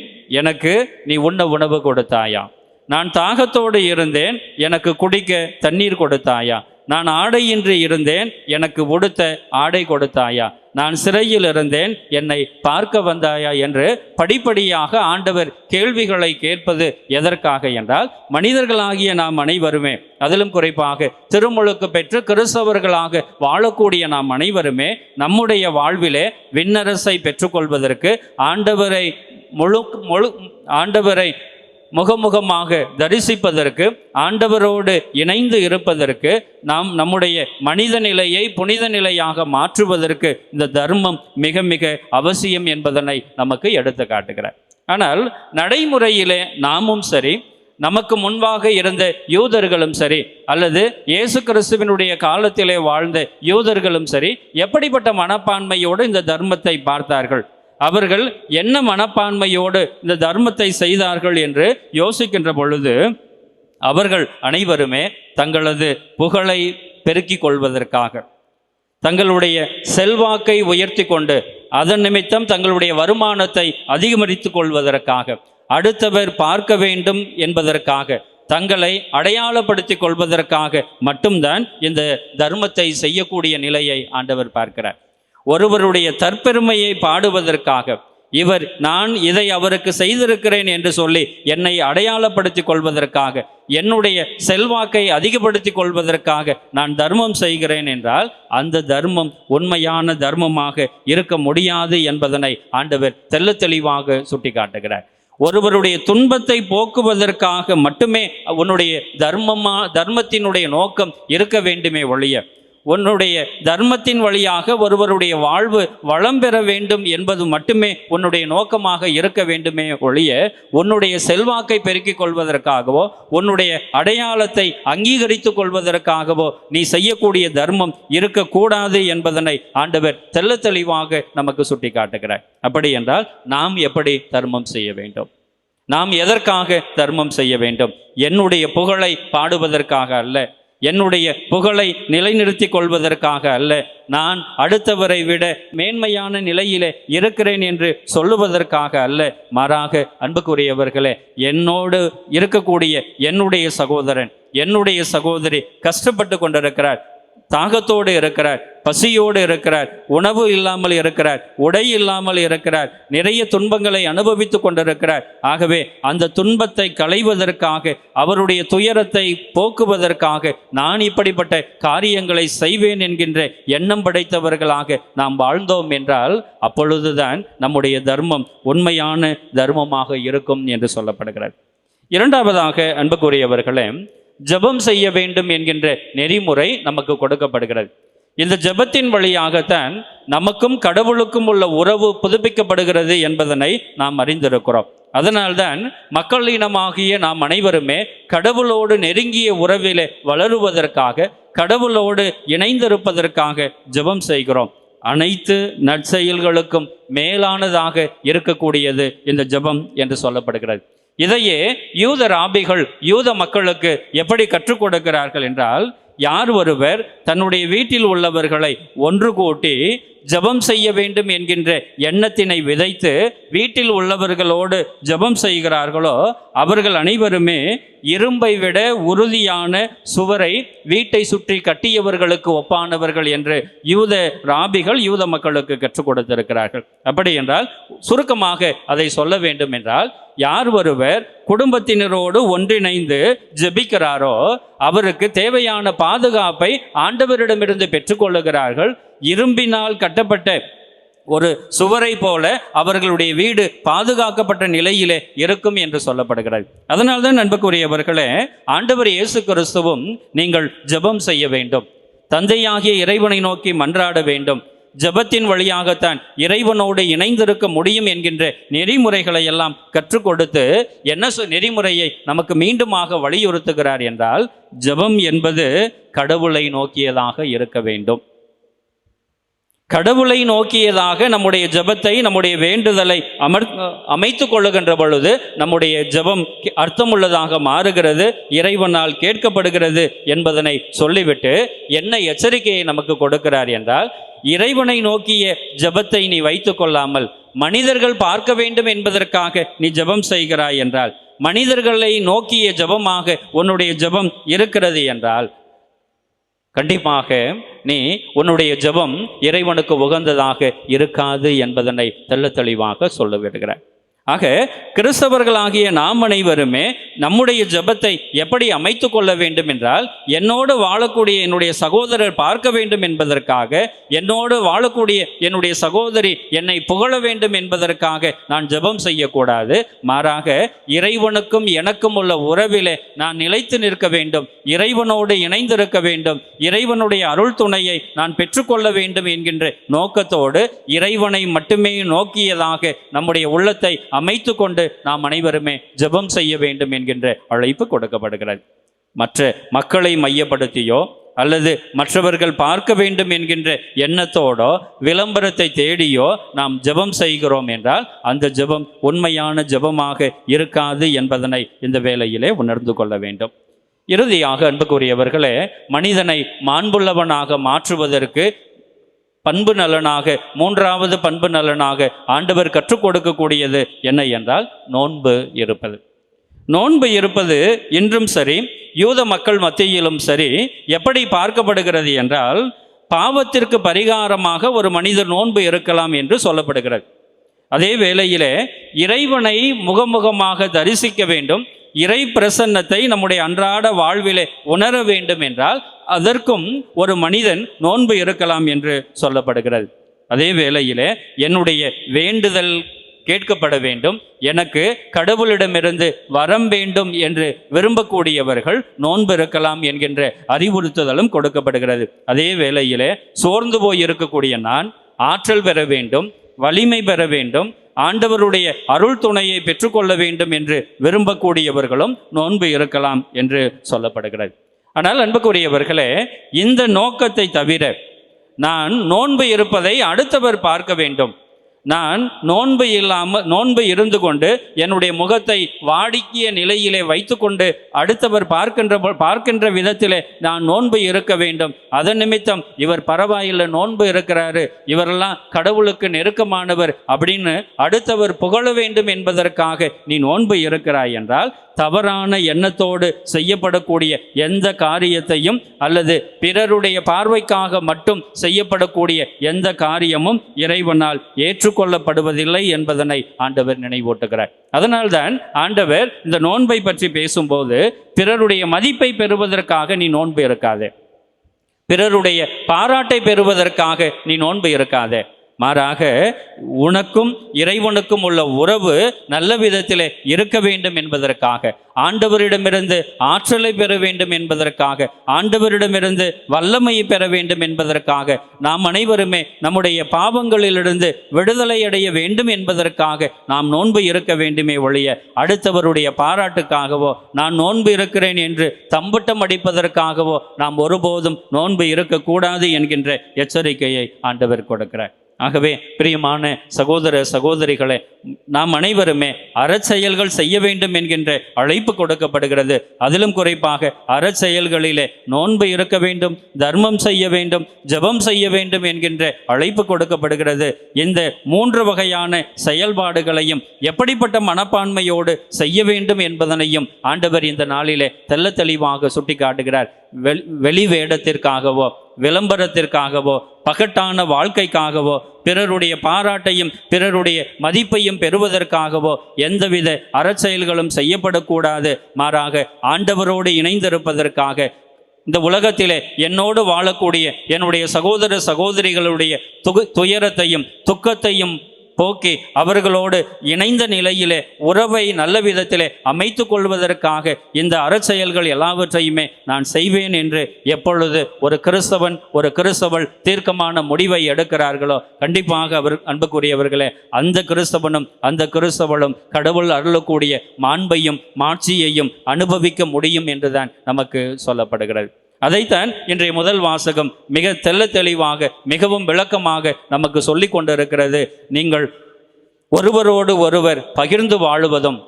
எனக்கு நீ உண்ண உணவு கொடுத்தாயா? நான் தாகத்தோடு இருந்தேன், எனக்கு குடிக்க தண்ணீர் கொடுத்தாயா? நான் ஆடையின்றி இருந்தேன், எனக்கு உடுத்த ஆடை கொடுத்தாயா? நான் சிறையில் இருந்தேன், என்னை பார்க்க வந்தாயா? என்று படிப்படியாக ஆண்டவர் கேள்விகளை கேட்பது எதற்காக என்றால், மனிதர்களாகிய நாம் அனைவருமே, அதிலும் குறிப்பாக திருமுழுக்கு பெற்று கிறிஸ்தவர்களாக வாழக்கூடிய நாம் அனைவருமே நம்முடைய வாழ்விலே விண்ணரசை பெற்றுக்கொள்வதற்கு, ஆண்டவரை முகமுகமாக தரிசிப்பதற்கு, ஆண்டவரோடு இணைந்து இருப்பதற்கு, நாம் நம்முடைய மனித நிலையை புனித நிலையாக மாற்றுவதற்கு இந்த தர்மம் மிக மிக அவசியம் என்பதனை நமக்கு எடுத்து காட்டுகிறார். ஆனால் நடைமுறையிலே நாமும் சரி, நமக்கு முன்பாக இருந்த யூதர்களும் சரி, அல்லது இயேசு கிறிஸ்துவினுடைய காலத்திலே வாழ்ந்த யூதர்களும் சரி, எப்படிப்பட்ட மனப்பான்மையோடு இந்த தர்மத்தை பார்த்தார்கள், அவர்கள் என்ன மனப்பான்மையோடு இந்த தர்மத்தை செய்தார்கள் என்று யோசிக்கின்ற பொழுது அவர்கள் அனைவருமே தங்களது புகழை பெருக்கிக் கொள்வதற்காக, தங்களுடைய செல்வாக்கை உயர்த்தி கொண்டு அதன் நிமித்தம் தங்களுடைய வருமானத்தை அதிகரித்துக் கொள்வதற்காக, அடுத்தவர் பார்க்க வேண்டும் என்பதற்காக, தங்களை அடையாளப்படுத்திக் கொள்வதற்காக மட்டும்தான் இந்த தர்மத்தை செய்யக்கூடிய நிலையை ஆண்டவர் பார்க்கிறார். ஒருவருடைய தற்பெருமையை பாடுவதற்காக, இவர் நான் இதை அவருக்கு செய்திருக்கிறேன் என்று சொல்லி என்னை அடையாளப்படுத்திக் கொள்வதற்காக, என்னுடைய செல்வாக்கை அதிகப்படுத்திக் கொள்வதற்காக நான் தர்மம் செய்கிறேன் என்றால் அந்த தர்மம் உண்மையான தர்மமாக இருக்க முடியாது என்பதனை ஆண்டவர் தெள்ள தெளிவாக சுட்டி காட்டுகிறார். ஒருவருடைய துன்பத்தை போக்குவதற்காக மட்டுமே உன்னுடைய தர்மத்தினுடைய நோக்கம் இருக்க வேண்டுமே ஒழிய, உன்னுடைய தர்மத்தின் வழியாக ஒருவருடைய வாழ்வு வளம் பெற வேண்டும் என்பது மட்டுமே உன்னுடைய நோக்கமாக இருக்க வேண்டுமே ஒழிய, உன்னுடைய செல்வாக்கை பெருக்கிக் கொள்வதற்காகவோ, உன்னுடைய அடையாளத்தை அங்கீகரித்துக் கொள்வதற்காகவோ நீ செய்யக்கூடிய தர்மம் இருக்கக்கூடாது என்பதனை ஆண்டவர் தெள்ள தெளிவாக நமக்கு சுட்டி காட்டுகிறார். அப்படி என்றால் நாம் எப்படி தர்மம் செய்ய வேண்டும்? நாம் எதற்காக தர்மம் செய்ய வேண்டும்? என்னுடைய புகழை பாடுவதற்காக அல்ல, என்னுடைய புகழை நிலைநிறுத்திக் கொள்வதற்காக அல்ல, நான் அடுத்தவரை விட மேன்மையான நிலையிலே இருக்கிறேன் என்று சொல்லுவதற்காக அல்ல. மாறாக அன்புக்குரியவர்களே, என்னோடு இருக்கக்கூடிய என்னுடைய சகோதரன், என்னுடைய சகோதரி கஷ்டப்பட்டு கொண்டிருக்கிறார், தாகத்தோடு இருக்கிறார், பசியோடு இருக்கிறார், உணவு இல்லாமல் இருக்கிறார், உடை இல்லாமல் இருக்கிறார், நிறைய துன்பங்களை அனுபவித்துக் கொண்டிருக்கிறார். ஆகவே அந்த துன்பத்தை களைவதற்காக, அவருடைய துயரத்தை போக்குவதற்காக நான் இப்படிப்பட்ட காரியங்களை செய்வேன் என்கின்ற எண்ணம் படைத்தவர்களாக நாம் வாழ்ந்தோம் என்றால் அப்பொழுதுதான் நம்முடைய தர்மம் உண்மையான தர்மமாக இருக்கும் என்று சொல்லப்படுகிறது. இரண்டாவதாக அன்புக்குரியவர்களே, ஜெபம் செய்ய வேண்டும் என்கின்ற நெறிமுறை நமக்கு கொடுக்கப்படுகிறது. இந்த ஜெபத்தின் வழியாகத்தான் நமக்கும் கடவுளுக்கும் உள்ள உறவு புதுப்பிக்கப்படுகிறது என்பதனை நாம் அறிந்திருக்கிறோம். அதனால்தான் மக்களினமாகிய நாம் அனைவருமே கடவுளோடு நெருங்கிய உறவிலே வளருவதற்காக, கடவுளோடு இணைந்திருப்பதற்காக ஜெபம் செய்கிறோம். அனைத்து நற்செயல்களுக்கும் மேலானதாக இருக்கக்கூடியது இந்த ஜெபம் என்று சொல்லப்படுகிறது. இதையே யூத ராபிகள் யூத மக்களுக்கு எப்படி கற்றுக் கொடுக்கிறார்கள் என்றால், யார் ஒருவர் தன்னுடைய வீட்டில் உள்ளவர்களை ஒன்று கூட்டி ஜெபம் செய்ய வேண்டும் என்கின்ற எண்ணத்தினை விதைத்து வீட்டில் உள்ளவர்களோடு ஜெபம் செய்கிறார்களோ அவர்கள் அனைவருமே இரும்பை விட உறுதியான சுவரை வீட்டை சுற்றி கட்டியவர்களுக்கு ஒப்பானவர்கள் என்று யூத ராபிகள் யூத மக்களுக்கு கற்றுக் கொடுத்திருக்கிறார்கள். அப்படி என்றால் சுருக்கமாக அதை சொல்ல வேண்டும் என்றால், யார் ஒருவர் குடும்பத்தினரோடு ஒன்றிணைந்து ஜெபிக்கிறாரோ அவருக்கு தேவையான பாதுகாப்பை ஆண்டவரிடமிருந்து பெற்றுக்கொள்ளுகிறார்கள். இரும்பினால் கட்டப்பட்ட ஒரு சுவரை போல அவர்களுடைய வீடு பாதுகாக்கப்பட்ட நிலையிலே இருக்கும் என்று சொல்லப்படுகிறது. அதனால்தான் அன்புக்குரியவர்களே, ஆண்டவர் இயேசு கிறிஸ்துவும் நீங்கள் ஜெபம் செய்ய வேண்டும், தந்தையாகிய இறைவனை நோக்கி மன்றாட வேண்டும், ஜெபத்தின் வழியாகத்தான் இறைவனோடு இணைந்திருக்க முடியும் என்கின்ற நெறிமுறைகளை எல்லாம் கற்றுக் கொடுத்து என்ன நெறிமுறையை நமக்கு மீண்டுமாக வலியுறுத்துகிறார் என்றால், ஜெபம் என்பது கடவுளை நோக்கியதாக இருக்க வேண்டும். கடவுளை நோக்கியதாக நம்முடைய ஜெபத்தை, நம்முடைய வேண்டுதலை அமைத்து கொள்ளுகின்ற பொழுது நம்முடைய ஜெபம் அர்த்தமுள்ளதாக மாறுகிறது, இறைவனால் கேட்கப்படுகிறது என்பதனை சொல்லிவிட்டு என்ன எச்சரிக்கையை நமக்கு கொடுக்கிறார் என்றால், இறைவனை நோக்கிய ஜெபத்தை நீ வைத்து கொள்ளாமல் மனிதர்கள் பார்க்க வேண்டும் என்பதற்காக நீ ஜெபம் செய்கிறாய் என்றால், மனிதர்களை நோக்கிய ஜெபமாக உன்னுடைய ஜெபம் இருக்கிறது என்றால் கண்டிப்பாக நீ உன்னுடைய ஜெபம் இறைவனுக்கு உகந்ததாக இருக்காது என்பதனை தெள்ளத் தெளிவாக சொல்ல விடுகிறார். ஆக கிறிஸ்தவர்களாகிய நாம் அனைவருமே நம்முடைய ஜெபத்தை எப்படி அமைத்து கொள்ள வேண்டும் என்றால், என்னோடு வாழக்கூடிய என்னுடைய சகோதரர் பார்க்க வேண்டும் என்பதற்காக, என்னோடு வாழக்கூடிய என்னுடைய சகோதரி என்னை புகழ வேண்டும் என்பதற்காக நான் ஜெபம் செய்யக்கூடாது. மாறாக இறைவனுக்கும் எனக்கும் உள்ள உறவிலே நான் நிலைத்து நிற்க வேண்டும், இறைவனோடு இணைந்திருக்க வேண்டும், இறைவனுடைய அருள் துணையை நான் பெற்றுக்கொள்ள வேண்டும் என்கின்ற நோக்கத்தோடு இறைவனை மட்டுமே நோக்கியதாக நம்முடைய உள்ளத்தை அமைத்து கொண்டு நாம் அனைவருமே ஜெபம் செய்ய வேண்டும் என்கின்ற அழைப்பு கொடுக்கப்படுகிறது. மற்ற மக்களை மையப்படுத்தியோ அல்லது மற்றவர்கள் பார்க்க வேண்டும் என்கின்ற எண்ணத்தோடோ விளம்பரத்தை தேடியோ நாம் ஜெபம் செய்கிறோம் என்றால் அந்த ஜெபம் உண்மையான ஜெபமாக இருக்காது என்பதனை இந்த வேளையிலே உணர்ந்து கொள்ள வேண்டும். இறுதியாக அன்புக்குரியவர்களே, மனிதனை மாண்புள்ளவனாக மாற்றுவதற்கு பண்பு நலனாக, மூன்றாவது பண்பு நலனாக ஆண்டவர் கற்றுக் கொடுக்கக்கூடியது என்ன என்றால் நோன்பு இருப்பது. நோன்பு இருப்பது இன்றும் சரி, யூத மக்கள் மத்தியிலும் சரி எப்படி பார்க்கப்படுகிறது என்றால், பாவத்திற்கு பரிகாரமாக ஒரு மனிதர் நோன்பு இருக்கலாம் என்று சொல்லப்படுகிறது. அதே வேளையிலே இறைவனை முகமுகமாக தரிசிக்க வேண்டும், இறை பிரசன்னத்தை நம்முடைய அன்றாட வாழ்விலே உணர வேண்டும் என்றால் அதற்கும் ஒரு மனிதன் நோன்பு இருக்கலாம் என்று சொல்லப்படுகிறது. அதே வேளையிலே என்னுடைய வேண்டுதல் கேட்கப்பட வேண்டும், எனக்கு கடவுளிடமிருந்து வரம் வேண்டும் என்று விரும்பக்கூடியவர்கள் நோன்பு இருக்கலாம் என்கின்ற அறிவுறுத்துதலும் கொடுக்கப்படுகிறது. அதே வேளையிலே சோர்ந்து போய் இருக்கக்கூடிய நான் ஆற்றல் பெற வேண்டும், வலிமை பெற வேண்டும், ஆண்டவருடைய அருள் துணையை பெற்றுக்கொள்ள வேண்டும் என்று விரும்பக்கூடியவர்களும் நோன்பு இருக்கலாம் என்று சொல்லப்படுகிறது. ஆனால் அன்புக்குரியவர்களே, இந்த நோக்கத்தை தவிர நான் நோன்பு இருப்பதை அடுத்தவர் பார்க்க வேண்டும், நான் நோன்பு இருந்து கொண்டு என்னுடைய முகத்தை வாடிக்கிய நிலையிலே வைத்து கொண்டு அடுத்தவர் பார்க்கின்ற விதத்திலே நான் நோன்பு இருக்க வேண்டும். அதன் நிமித்தம் இவர் பரவாயில்லை, நோன்பு இருக்கிறாரு, இவரெல்லாம் கடவுளுக்கு நெருக்கமானவர் அப்படின்னு அடுத்தவர் புகழ வேண்டும் என்பதற்காக நீ நோன்பு இருக்கிறாய் என்றால் தவறான எண்ணத்தோடு செய்யப்படக்கூடிய எந்த காரியத்தையும் அல்லது பிறருடைய பார்வைக்காக மட்டும் செய்யப்படக்கூடிய எந்த காரியமும் இறைவனால் ஏற்றுக்கொள்ளப்படுவதில்லை என்பதனை ஆண்டவர் நினைவூட்டுகிறார். அதனால்தான் ஆண்டவர் இந்த நோன்பை பற்றி பேசும்போது பிறருடைய மதிப்பை பெறுவதற்காக நீ நோன்பு இருக்காதே, பிறருடைய பாராட்டை பெறுவதற்காக நீ நோன்பு இருக்காதே, மாறாக உனக்கும் இறைவனுக்கும் உள்ள உறவு நல்ல விதத்திலே இருக்க வேண்டும் என்பதற்காக, ஆண்டவரிடமிருந்து ஆற்றலை பெற வேண்டும் என்பதற்காக, ஆண்டவரிடமிருந்து வல்லமையை பெற வேண்டும் என்பதற்காக, நாம் அனைவருமே நம்முடைய பாவங்களிலிருந்து விடுதலை அடைய வேண்டும் என்பதற்காக நாம் நோன்பு இருக்க வேண்டுமே ஒழிய அடுத்தவருடைய பாராட்டுக்காகவோ நான் நோன்பு இருக்கிறேன் என்று தம்பட்டம் அடிப்பதற்காகவோ நாம் ஒருபோதும் நோன்பு இருக்கக்கூடாது என்கின்ற எச்சரிக்கையை ஆண்டவர் கொடுக்கிறார். ஆகவே பிரியமான சகோதர சகோதரிகளே, நாம் அனைவருமே அறச்செயல்கள் செய்ய வேண்டும் என்கின்ற அழைப்பு கொடுக்கப்படுகிறது. அதிலும் குறிப்பாக அறச்செயல்களிலே நோன்பு இருக்க வேண்டும், தர்மம் செய்ய வேண்டும், ஜெபம் செய்ய வேண்டும் என்கின்ற அழைப்பு கொடுக்கப்படுகிறது. இந்த 3 வகையான செயல்பாடுகளையும் எப்படிப்பட்ட மனப்பான்மையோடு செய்ய வேண்டும் என்பதனையும் ஆண்டவர் இந்த நாளிலே தெள்ள தெளிவாக சுட்டி காட்டுகிறார். வெளி வேடத்திற்காகவோ விளம்பரத்திற்காகவோ பகட்டான வாழ்க்கைக்காகவோ பிறருடைய பாராட்டையும் பிறருடைய மதிப்பையும் பெறுவதற்காகவோ எந்தவித அறச்செயல்களும் செய்யப்படக்கூடாது. மாறாக ஆண்டவரோடு இணைந்திருப்பதற்காக இந்த உலகத்திலே என்னோடு வாழக்கூடிய என்னுடைய சகோதர சகோதரிகளுடைய துயரத்தையும் துக்கத்தையும் போக்கி அவர்களோடு இணைந்த நிலையிலே உறவை நல்ல விதத்திலே அமைத்து கொள்வதற்காக இந்த அறச்செயல்கள் எல்லாவற்றையுமே நான் செய்வேன் என்று எப்பொழுது ஒரு கிறிஸ்தவன் ஒரு கிறிஸ்தவள் தீர்க்கமான முடிவை எடுக்கிறார்களோ கண்டிப்பாக அவர் அன்புக்குரியவர்களே அந்த கிறிஸ்தவனும் அந்த கிறிஸ்தவளும் கடவுள் அருளக்கூடிய மாண்பையும் மாட்சியையும் அனுபவிக்க முடியும் என்றுதான் நமக்கு சொல்லப்படுகிறது. அதைத்தான் இன்றைய முதல் வாசகம் மிக தெள்ள தெளிவாக மிகவும் விளக்கமாக நமக்கு சொல்லி கொண்டிருக்கிறது. நீங்கள் ஒருவரோடு ஒருவர் பகிர்ந்து வாழுவதும்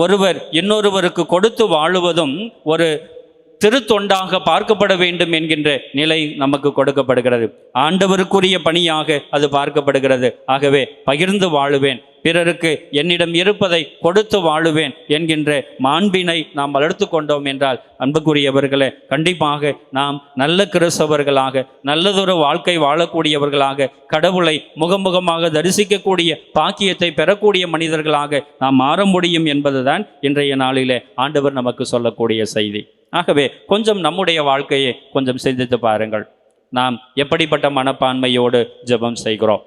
ஒருவர் இன்னொருவருக்கு கொடுத்து வாழுவதும் ஒரு திருத்தொண்டாக பார்க்கப்பட வேண்டும் என்கின்ற நிலை நமக்கு கொடுக்கப்படுகிறது. ஆண்டவருக்குரிய பணியாக அது பார்க்கப்படுகிறது. ஆகவே பகிர்ந்து வாழுவேன், பிறருக்கு என்னிடம் இருப்பதை கொடுத்து வாழுவேன் என்கின்ற மாண்பினை நாம் வளர்த்து கொண்டோம் என்றால் அன்புக்குரியவர்களே கண்டிப்பாக நாம் நல்ல கிறிஸ்தவர்களாக நல்லதொரு வாழ்க்கை வாழக்கூடியவர்களாக கடவுளை முகமுகமாக தரிசிக்கக்கூடிய பாக்கியத்தை பெறக்கூடிய மனிதர்களாக நாம் மாற முடியும் என்பதுதான் இன்றைய நாளிலே ஆண்டவர் நமக்கு சொல்லக்கூடிய செய்தி. ஆகவே கொஞ்சம் நம்முடைய வாழ்க்கையை கொஞ்சம் சிந்தித்து பாருங்கள். நாம் எப்படிப்பட்ட மனப்பான்மையோடு ஜெபம் செய்கிறோம்?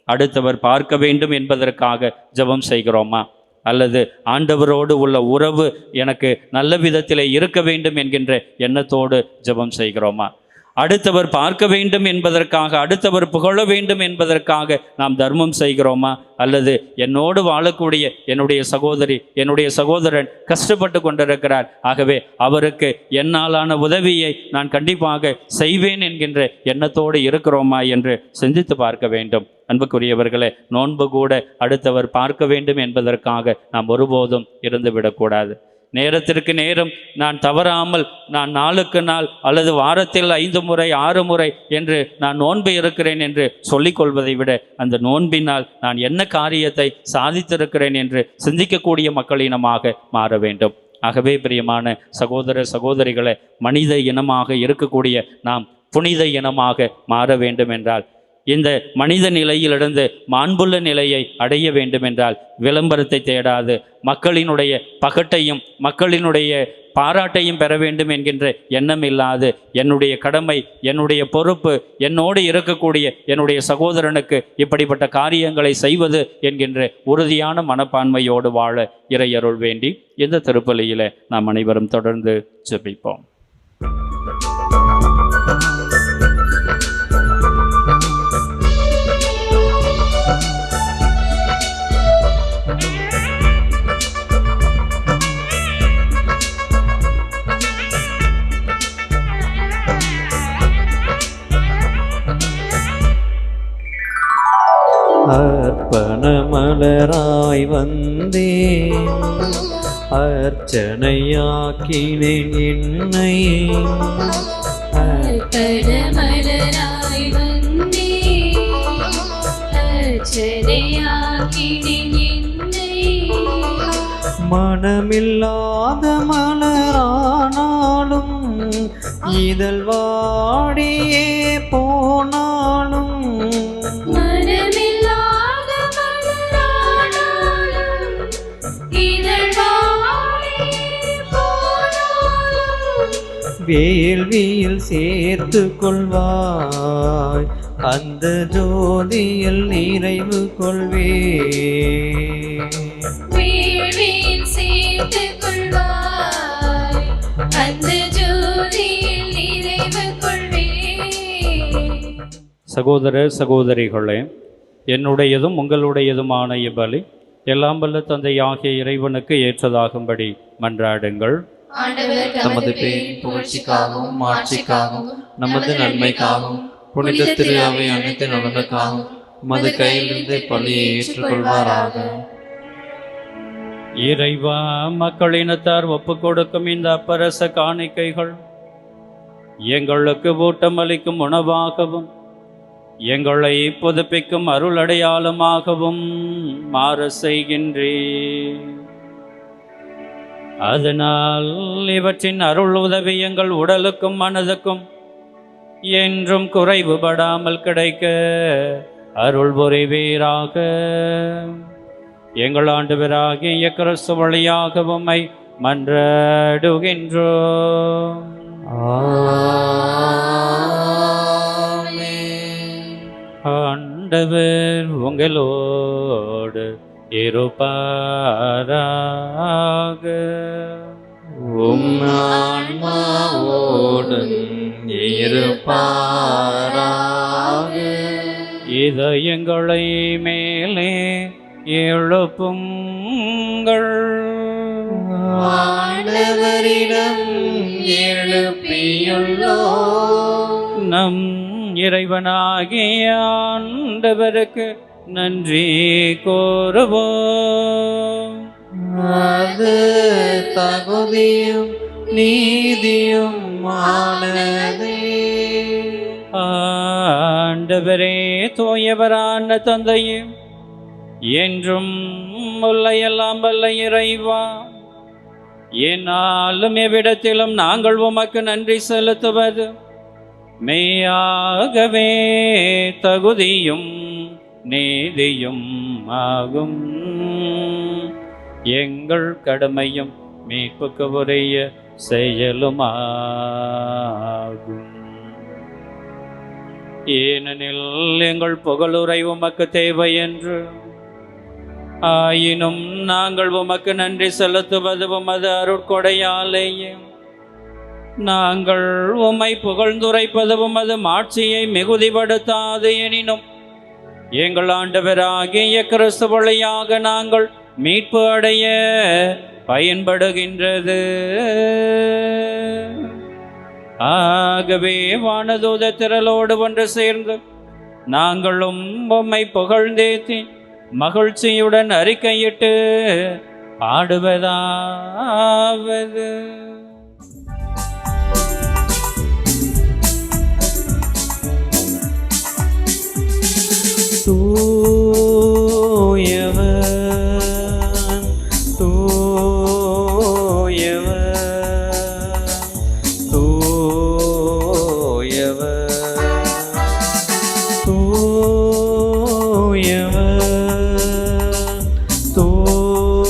அடுத்தவர் பார்க்க வேண்டும் என்பதற்காக ஜெபம் செய்கிறோமா? அல்லது ஆண்டவரோடு உள்ள உறவு எனக்கு நல்ல விதத்திலே இருக்க வேண்டும் என்கின்ற எண்ணத்தோடு ஜெபம் செய்கிறோமா? அடுத்தவர் பார்க்க வேண்டும் என்பதற்காக அடுத்தவர் புகழ வேண்டும் என்பதற்காக நாம் தர்மம் செய்கிறோமா? அல்லது என்னோடு வாழக்கூடிய என்னுடைய சகோதரி என்னுடைய சகோதரன் கஷ்டப்பட்டு கொண்டிருக்கிறார், ஆகவே அவருக்கு என்னாலான உதவியை நான் கண்டிப்பாக செய்வேன் என்கின்ற எண்ணத்தோடு இருக்கிறோமா என்று சிந்தித்து பார்க்க வேண்டும். அன்புக்குரியவர்களே, நோன்பு கூட அடுத்தவர் பார்க்க வேண்டும் என்பதற்காக நாம் ஒருபோதும் இருந்துவிடக்கூடாது. நேரத்திற்கு நேரம் நான் தவறாமல் நான் நாளுக்கு நாள் அல்லது வாரத்தில் 5 முறை 6 முறை என்று நான் நோன்பு இருக்கிறேன் என்று சொல்லிக்கொள்வதை விட அந்த நோன்பினால் நான் என்ன காரியத்தை சாதித்திருக்கிறேன் என்று சிந்திக்கக்கூடிய மக்களினமாக மாற வேண்டும். ஆகவே பிரியமான சகோதர சகோதரிகளை, மனித இனமாக இருக்கக்கூடிய நாம் புனித இனமாக மாற வேண்டும் என்றால், இந்த மனித நிலையிலிருந்து மாண்புள்ள நிலையை அடைய வேண்டும் என்றால் விளம்பரத்தை தேடாது, மக்களினுடைய பகட்டையும் மக்களினுடைய பாராட்டையும் பெற வேண்டும் என்கின்ற எண்ணம் இல்லாது என்னுடைய கடமை என்னுடைய பொறுப்பு என்னோடு இருக்கக்கூடிய என்னுடைய சகோதரனுக்கு இப்படிப்பட்ட காரியங்களை செய்வது என்கின்ற உறுதியான மனப்பான்மையோடு வாழ இறையருள் வேண்டி இந்த திருப்பலியிலே நாம் அனைவரும் தொடர்ந்து ஜெபிப்போம். அற்ப மலராய் வந்தேன், அர்ச்சனையாக்கினேன் என்னை. மலராய் வந்தே அர்ச்சனையாக்கினேன் என்னை. மனமில்லாத மலரானாலும் இதழ் வாடியே போனாலும், மனமில்லாத மலரானாலும் இதழ் வாடியே போனாலும், வேள்வியில் சேர்த்து கொள்வாய், அந்த ஜோதியில் நிறைவு கொள்வே. வேள்வியில் சேர்த்துக் கொள்வாய், அந்த ஜோதியில் நிறைவு கொள்வே. சகோதர சகோதரிகளே, என்னுடையதும் உங்களுடையதுமான இப்பலி எல்லாம் வல்ல தந்தையாகிய இறைவனுக்கு ஏற்றதாகும்படி மன்றாடுங்கள். ஆண்டவர் தமது பேரின் புகழ்ச்சிக்காகவும் மாட்சிக்காகவும் நமது நன்மைக்காகவும் புனித திரு அவை அனைத்து நலனுக்காகவும் மது கையிலிருந்து பலியை ஏற்றுக்கொள்வாராக. இறைவா, மக்களினத்தார் ஒப்பு கொடுக்கும் இந்த அப்பரச காணிக்கைகள் எங்களுக்கு ஊட்டமளிக்கும் உணவாகவும் எங்களை புதுப்பிக்கும் அருள் அடையாளமாகவும் மாற செய்கின்றேன். அதனால் இவற்றின் அருள் உதவி எங்கள் உடலுக்கும் மனதுக்கும் என்றும் குறைவுபடாமல் கிடைக்க அருள் புரிவீராக. எங்கள் ஆண்டவராகிய கிறிஸ்து வழியாக உம்மை மன்றாடுகின்றோம். ஆண்டவர் உங்களோடு இருப்பாராக. உம் ஆன்மாவோடும் இருப்பாராக. இதயங்களை மேலே எழுப்புங்கள். ஆண்டவரிடம் எழுப்பியுள்ளோம். நம் இறைவனாகிய ஆண்டவருக்கு நன்றி கூறுவோம். அது தகுதியும் நீதியும் ஆனதே. ஆண்டவரே, தூயவரான தந்தையே, என்றும் முல்லையெல்லாம் வல்ல இறைவா, என்னாலும் எவ்விடத்திலும் நாங்கள் உமக்கு நன்றி செலுத்துவது மெய்யாகவே தகுதியும் நீதியும் ஆகும். எங்கள் கடமையும் மீட்புக்கு உரிய செயலுமாகும். ஏனெனில் எங்கள் புகழுரை உமக்கு தேவை என்று, ஆயினும் நாங்கள் உமக்கு நன்றி செலுத்துவது உமது அருட்கொடையாலேயே. நாங்கள் உம்மை புகழ்ந்துரைப்பது உமது மாட்சியை மிகுதிப்படுத்தாது. எனினும் எங்கள் ஆண்டவராகிய கிறிஸ்து வழியாக நாங்கள் மீட்பு அடைய பயன்படுகின்றது. ஆகவே வானதூத திரளோடு ஒன்று சேர்ந்து நாங்களும் உம்மை புகழ்ந்தேத்தி மகிழ்ச்சியுடன் அறிக்கையிட்டு பாடுவதாவது: தூயவன் தூயவன் தூயவன் தூயவன் தூயவன்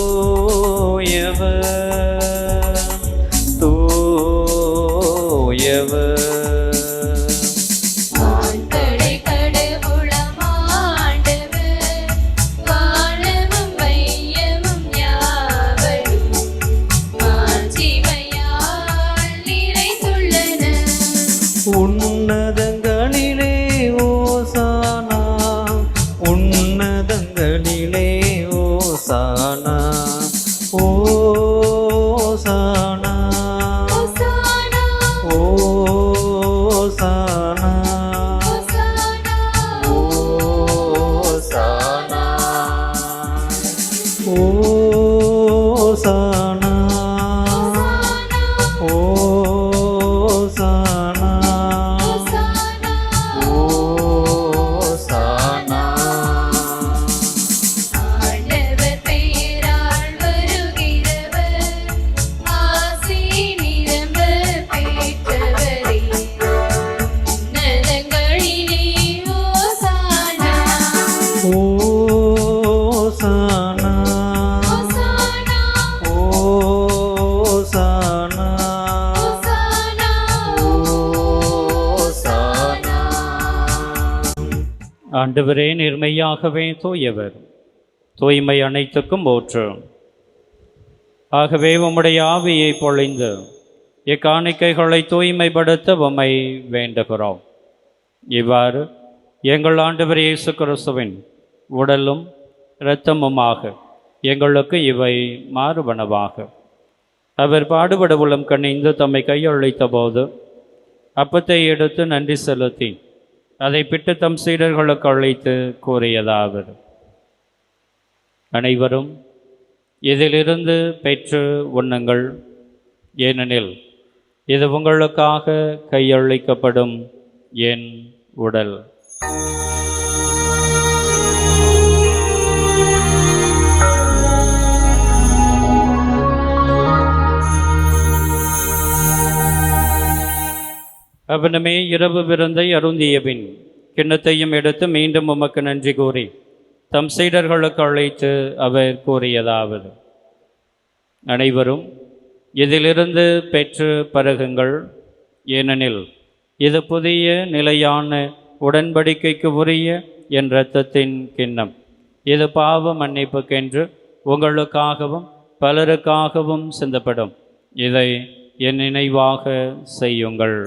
ஆண்டவரே நேர்மையாகவே தூயவர், தூய்மை அனைத்துக்கும் ஊற்று. ஆகவே உம்முடைய ஆவியை பொழிந்து இக்காணிக்கைகளை தூய்மைப்படுத்த உம்மை வேண்டுகிறோம். இவ்வாறு எங்கள் ஆண்டவர் இயேசு கிறிஸ்துவின் உடலும் இரத்தமுமாக எங்களுக்கு இவை மாறுபனவாக. அவர் பாடுபட உளம் கணிந்து தம்மை கையளித்த போது அப்பத்தை எடுத்து நன்றி செலுத்தி அதை பிட்டு தம் சீடர்களுக்கு அழைத்து கூறியதாவது: அனைவரும் இதிலிருந்து பெற்று உண்ணுங்கள், ஏனெனில் இது உங்களுக்காக கையளிக்கப்படும் என் உடல். அவனுமே இரவு விருந்தை அருந்திய பின் கிண்ணத்தையும் எடுத்து மீண்டும் உமக்கு நன்றி கூறி தம் சீடர்களுக்கு அழைத்து அவர் கூறியதாவது: அனைவரும் இதிலிருந்து பெற்று பருகுங்கள், ஏனெனில் இது புதிய நிலையான உடன்படிக்கைக்கு உரிய என் இரத்தத்தின் கிண்ணம். இது பாவ மன்னிப்புக்கென்று உங்களுக்காகவும் பலருக்காகவும் சிந்தப்படும். இதை என் நினைவாக செய்யுங்கள்.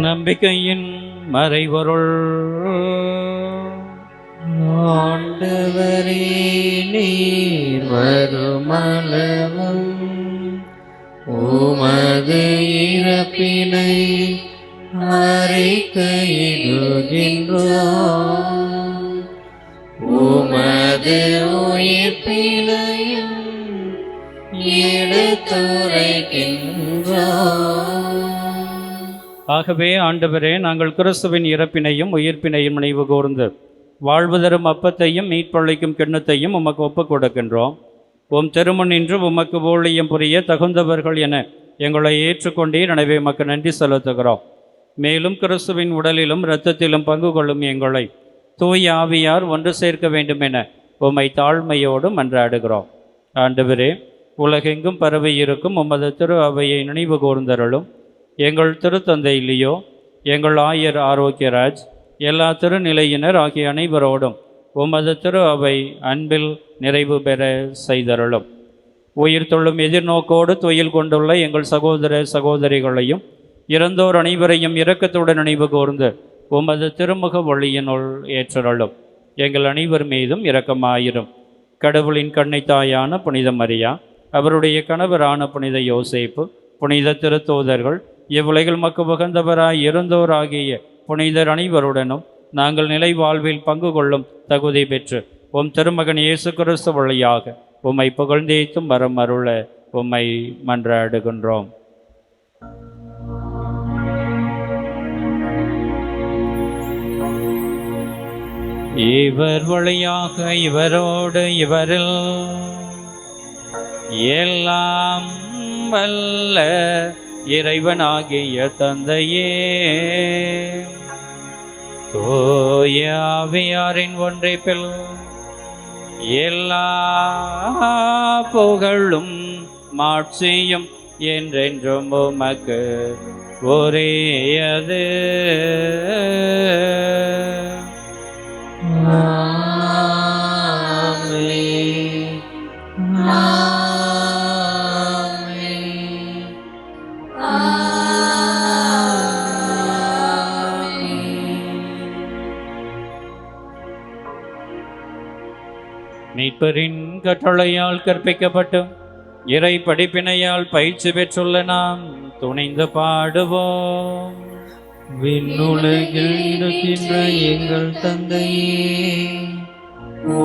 நம்பிக்கையின் மறைபொருள். ஆண்டவரே நீர் வருமளவும் உமது இறப்பினை அறிக்கையிடுகின்றோம், உமது உயிர்ப்பினையும் எடுத்துரைக்கின்றோம். ஆகவே ஆண்டவரே, நாங்கள் கிறிஸ்துவின் இறப்பினையும் உயிர்ப்பினையும் நினைவு கூர்ந்து வாழ்வு தரும் அப்பத்தையும் மீட்பளிக்கும் கிண்ணத்தையும் உமக்கு ஒப்புக் கொடுக்கின்றோம். உம் திருமுன் நின்று உமக்கு ஊழியம் புரிய தகுந்தவர்கள் என எங்களை ஏற்றுக்கொண்டீர். எனவே உமக்கு நன்றி செலுத்துகிறோம். மேலும் கிறிஸ்துவின் உடலிலும் இரத்தத்திலும் பங்கு கொள்ளும் எங்களை தூய ஆவியார் ஒன்று சேர்க்க வேண்டும் என உம்மை தாழ்மையோடு மன்றாடுகிறோம். ஆண்டவரே, உலகெங்கும் பரவி இருக்கும் உமது திரு அவையை நினைவு கூர்ந்தருளும். எங்கள் திருத்தந்தை லியோ, எங்கள் ஆயர் ஆரோக்கியராஜ், எல்லா திருநிலையினர் ஆகிய அனைவரோடும் உமது திரு அவை அன்பில் நிறைவு பெற செய்தருளும். உயிர் தொழும் எதிர்நோக்கோடு துயில் கொண்டுள்ள எங்கள் சகோதர சகோதரிகளையும் இறந்தோர் அனைவரையும் இரக்கத்துடன் நினைவு கூர்ந்து உமது திருமுக ஒளியினுள் ஏற்றருளும். எங்கள் அனைவர் மீதும் இரக்கமாயிரும். கடவுளின் கன்னித்தாயான புனித மரியா, அவருடைய கணவரான புனித யோசேப்பு, புனித திருத்தூதர்கள், இவ்வுலகில் மக்கு உகந்தவராய் இருந்தோர் ஆகிய புனிதர் அனைவருடனும் நாங்கள் நிலை வாழ்வில் பங்கு கொள்ளும் தகுதி பெற்று உம் திருமகன் இயேசு கிறிஸ்து வழியாக உம்மை புகழ்ந்தேத்தும் வரம் அருள உம்மை மன்றாடுகின்றோம். இவர் வழியாக இவரோடு இவரில் எல்லாம் வல்ல இறைவனாகிய தந்தையே, தூய ஆவியாரின் ஒன்றிப்பில் எல்லா புகழும் மாட்சியும் என்றென்றும் உமக்கு உரியது. மீட்பரின் கட்டளையால் கற்பிக்கப்பட்டு இறை படிப்பினையால் பயிற்சி பெற்றுள்ள நாம் துணிந்து பாடுவோம். விண்ணுலகில் இருக்கின்ற எங்கள் தந்தையே,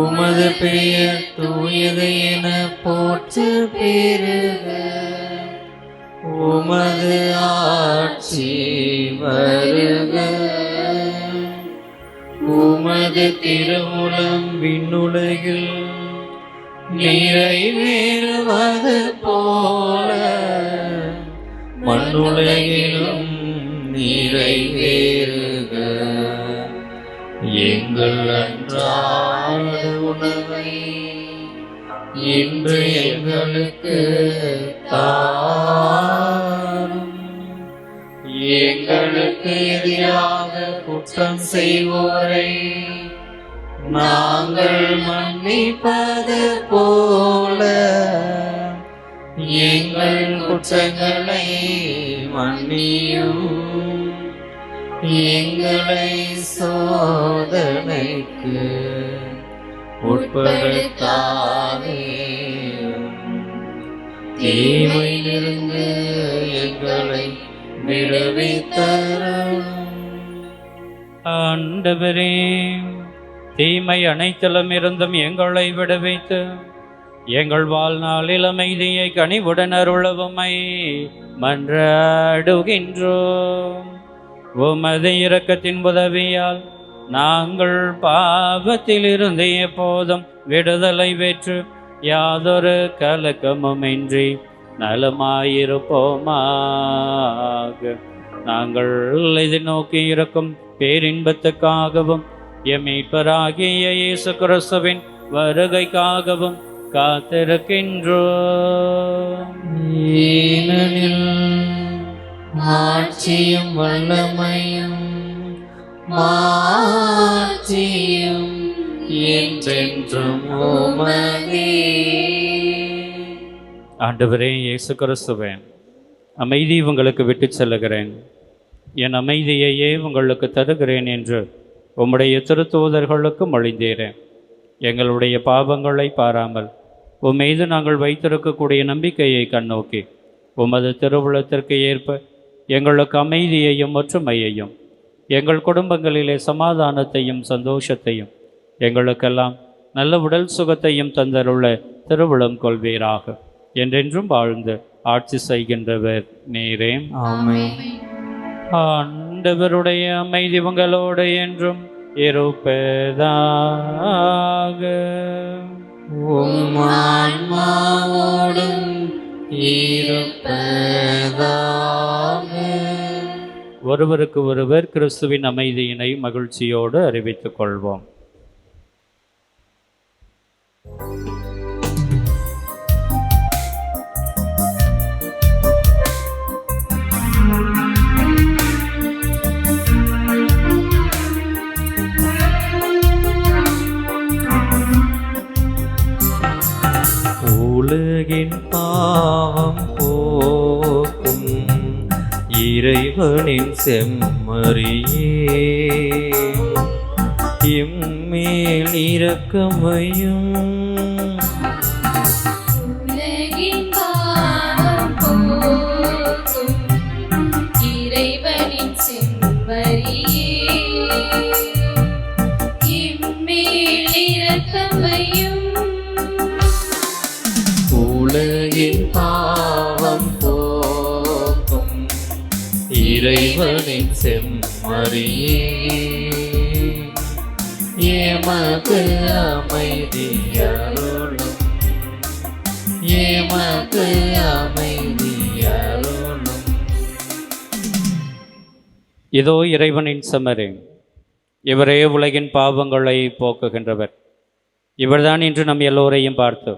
உமது பெயர் தூயது என போற்று பெறுக. உமது ஆட்சி வருக. உமது திருவுளம் விண்ணுலகில் நிறைவேறுவது போல மண்ணுலகிலும் நிறைவேறுக. எங்கள் அன்றாட உணவை இன்று எங்களுக்கு தாரும். எங்களுக்கு எதிராக குற்றம் செய்வோரை நாங்கள் மன்னிப்பது போல எங்கள் குற்றங்களை மன்னியும். எங்களை சோதனைக்கு உட்படுத்தாதே, தீமையிலிருந்து எங்களை விடுவித்தரும். ஆண்டவரே, தீமை அனைத்திலும் இருந்தும் எங்களை விடுவித்து எங்கள் வாழ்நாளில் அமைதியை கனிவுடன் அருளவுமை மன்றாடுகின்றோம். உமது இரக்கத்தின் உதவியால் நாங்கள் பாவத்திலிருந்து எப்போதும் விடுதலை பெற்று யாதொரு கலக்கமுமின்றி நலமாயிருப்போமாக. நாங்கள் எதிர்நோக்கி இருக்கும் பேரின்பத்துக்காகவும் எம் மீட்பராகிய இயேசு கிறிஸ்துவின் வருகைக்காகவும் காத்திருக்கின்றோம். ஏனெனில் ஆட்சியும் வல்லமையும் மாட்சியும் என்றென்றும் உமதே. ஆண்டவரே இயேசு கிறிஸ்துவே, அமைதி உங்களுக்கு விட்டுச் செல்லுகிறேன், என் அமைதியையே உங்களுக்கு தருகிறேன் என்று உம்முடைய திருத்தூதர்களுக்கு மொழிந்தீரேன். எங்களுடைய பாவங்களை பாராமல் உம் மீது நாங்கள் வைத்திருக்கக்கூடிய நம்பிக்கையை கண்ணோக்கி உமது திருவுளத்திற்கு ஏற்ப எங்களுக்கு அமைதியையும் ஒற்றுமையையும் எங்கள் குடும்பங்களிலே சமாதானத்தையும் சந்தோஷத்தையும் எங்களுக்கெல்லாம் நல்ல உடல் சுகத்தையும் தந்தருள்ள திருவுளம் கொள்வீராக. என்றென்றும் வாழ்ந்து ஆட்சி செய்கின்றவர் நீரே. ஆமென். ஆண்டவருடைய அமைதி உங்களோடு என்றும் இருப்பதாக. உம் ஆன்மாவோடும் இருப்பதாக. ஒருவருக்கு ஒருவர் கிறிஸ்துவின் அமைதியினை மகிழ்ச்சியோடு அறிவித்துக் கொள்வோம். உலகின் பாவம் போக்கும் இறைவனின் செம்மறியே, எம்மேல் இரக்கமையும். உலகின் பாவம் போக்கும் இறைவனின் செம்மறியே, எம்மேல் இரக்கமையும். உலகின் பாவம் போக்கும் இறைவனின் செம்மறியே, எமக்கு அமைதி அருளும். எமக்கு அமைதி அருளும். இதோ இறைவனின் செம்மறி, இவரே உலகின் பாவங்களை போக்குகின்றவர். இவர்தான் இன்று நம் எல்லோரையும் பார்த்து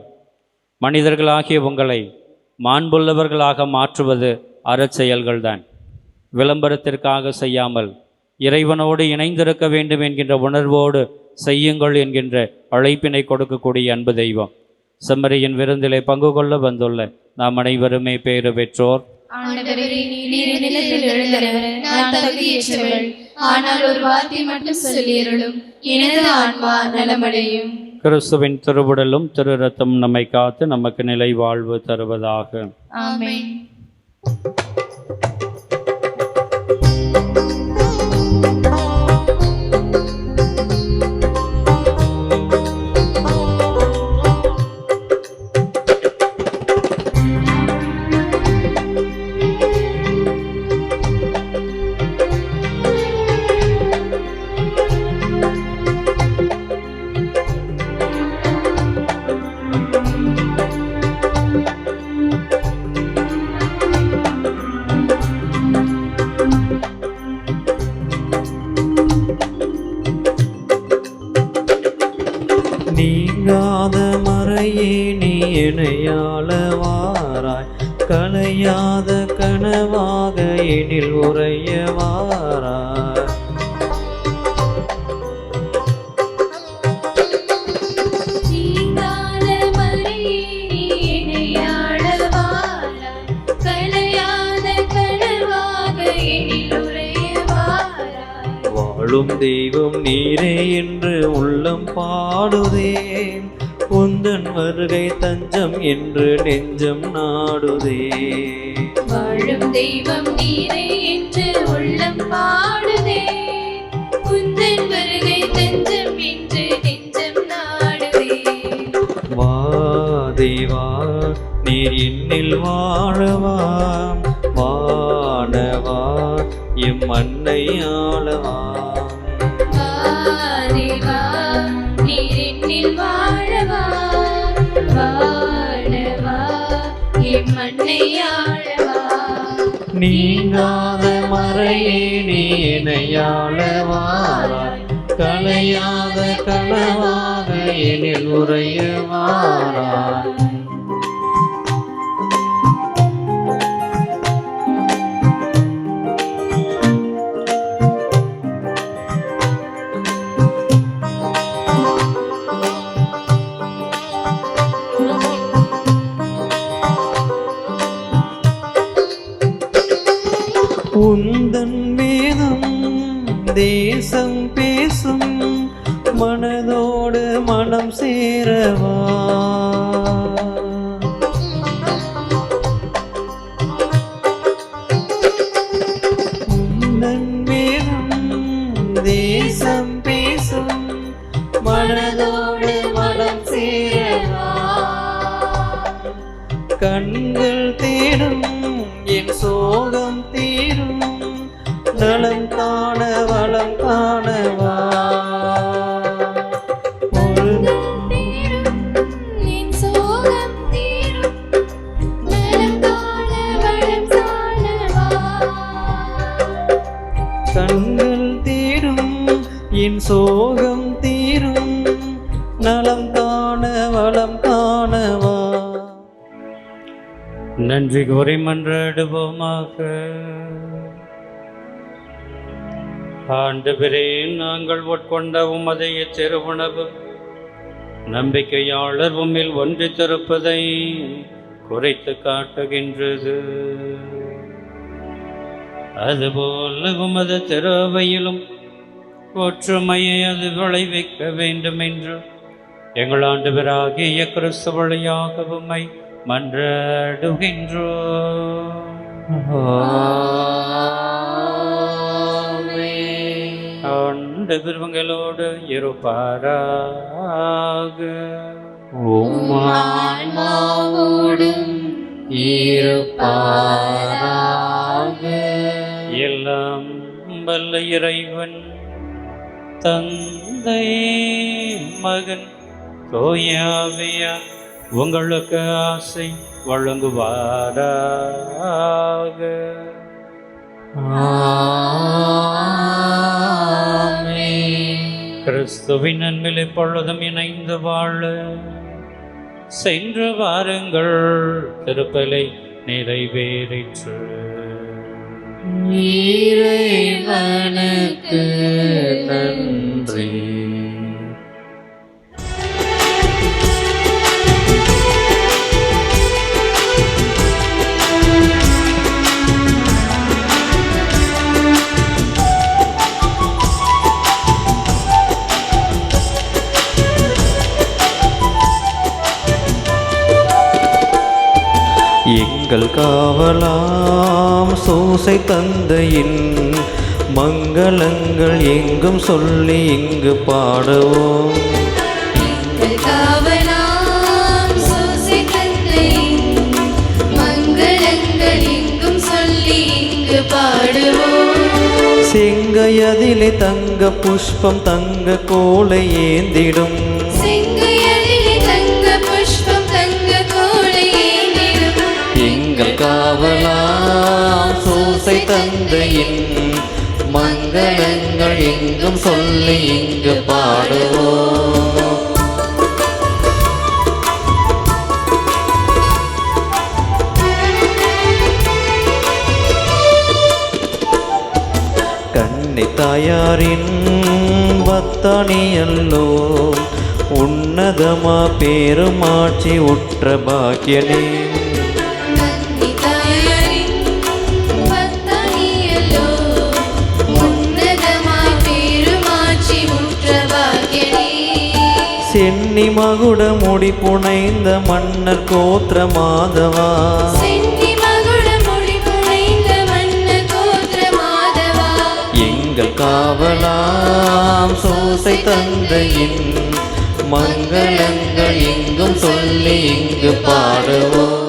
மனிதர்களாகிய உங்களை மாண்புள்ளவர்களாக மாற்றுவது அறச்செயல்கள்தான். விளம்பரத்திற்காக செய்யாமல் இறைவனோடு இணைந்திருக்க வேண்டும் என்கின்ற உணர்வோடு செய்யுங்கள் என்கின்ற அழைப்பினை கொடுக்கக்கூடிய அன்பு தெய்வம். செம்மறியின் விருந்திலே பங்கு கொள்ள வந்துள்ள நாம் அனைவருமே பேறு பெற்றோர். ஆண்டவரே, நீர் நிலத்தில் எழுந்தவர், நான் தகுதியற்றவள். ஆனால் ஒரு வார்த்தை மட்டும் சொல்லியருளும், எனது ஆன்மா நலமடையும். கிறிஸ்துவின் திருவுடலும் திரு ரத்தம் நம்மை காத்து நமக்கு நிலை வாழ்வு தருவதாக. ஆமென். கலையாத கனவாக எனில் உறையவாரார். நீங்காத மறையே நீ இணையாளவாராய். கலையாத கனவாக எனில் உறையவாராய். வாழும் தெய்வம் நீரே என்று உள்ளம் பாடுதே, உந்தன் வருகை தஞ்சம் என்று நெஞ்சம் நாடுதே. வாழும் தெய்வம் நீரே என்று உள்ளம் பாடுதே, உந்தன் வருகை தஞ்சம் என்று நெஞ்சம் நாடுதே. வா தேவா நீர் என்னில் வாழவா, வானவா எம் அன்னை ஆளவா. வா தேவா நீர் என்னில் வாழவா, வாழவா என் மண்ணை ஆளவா. நீங்காத மறையே நீ இணையாளவாராய். கலையாத கனவாக எனில் உறையவாராய். உந்தன் வேதம் தேசம் பேசும், மனதோடு மனம் சேரவா. உந்தன் வேதம் தேசம் பேசும், மனதோடு மனம் சேரவா. கண்கள் தேடும் என் சோகம் தீரும், நலம் காண வளம் காணவா. ஒரு என் சோகம் தீரும், நலம் காண வளம் காணவா. கண்கள் தேடும் என் சோகம் தீரும், நலம் காண வளம் காணவா. நன்றி கூறி மன்றாடுவோமாக. ஆண்டவரே, நாங்கள் உட்கொண்ட உமது திருவுணவு நம்பிக்கையாளர் உம்மில் ஒன்றித்திருப்பதை குறைத்து காட்டுகின்றது. அதுபோல உமது திருவையிலும் ஒற்றுமையை அது விளைவிக்க வேண்டும் என்று எங்கள் ஆண்டவராகிய கிறிஸ்து வழியாக உம்மை மன்றாடுகின்றோம். ஆண்டவர் உங்களோடு இருப்பாராக. உம் ஆன்மாவோடும் இருப்பாராக. எல்லாம் வல்ல இறைவன் தந்தை மகன் தூயாவியார் உங்களுக்கு ஆசை வழங்குவாராக. கிறிஸ்துவின் அன்பில் எப்பொழுதும் இணைந்து வாழ சென்று வாருங்கள். திருப்பலி நிறைவேறிற்று. இறைவனுக்கு நன்றி. எங்கள் காவலாம் சூசை தந்தையின் மங்களங்கள் எங்கும் சொல்லி இங்கு பாடுவோம். எங்கள் காவலாம் சூசை தந்தையின் மங்களங்கள் எங்கும் சொல்லி இங்கு பாடுவோம். செங்கையதிலே தங்க புஷ்பம் தங்க கோலை ஏந்திடும். செங்கையதிலே தங்க புஷ்பம் தங்க கோலை ஏந்திடும். எங்கள் காவலாம் சூசை தந்தையின் மங்களங்கள் எங்கும் சொல்லி இங்கு பாடுவோம். கன்னி தாயாரின் பத்தானியல்லோ உன்னதமா பேருமாட்சி உற்ற பாக்கியனே. சென்னி மகுட முடி புனைந்த மன்னர் கோத்திர மாதவா எங்கள் காவலாம் சோசை தந்தையின் மங்களங்கள் எங்கும் சொல்லி இங்கு பாடுவோம்.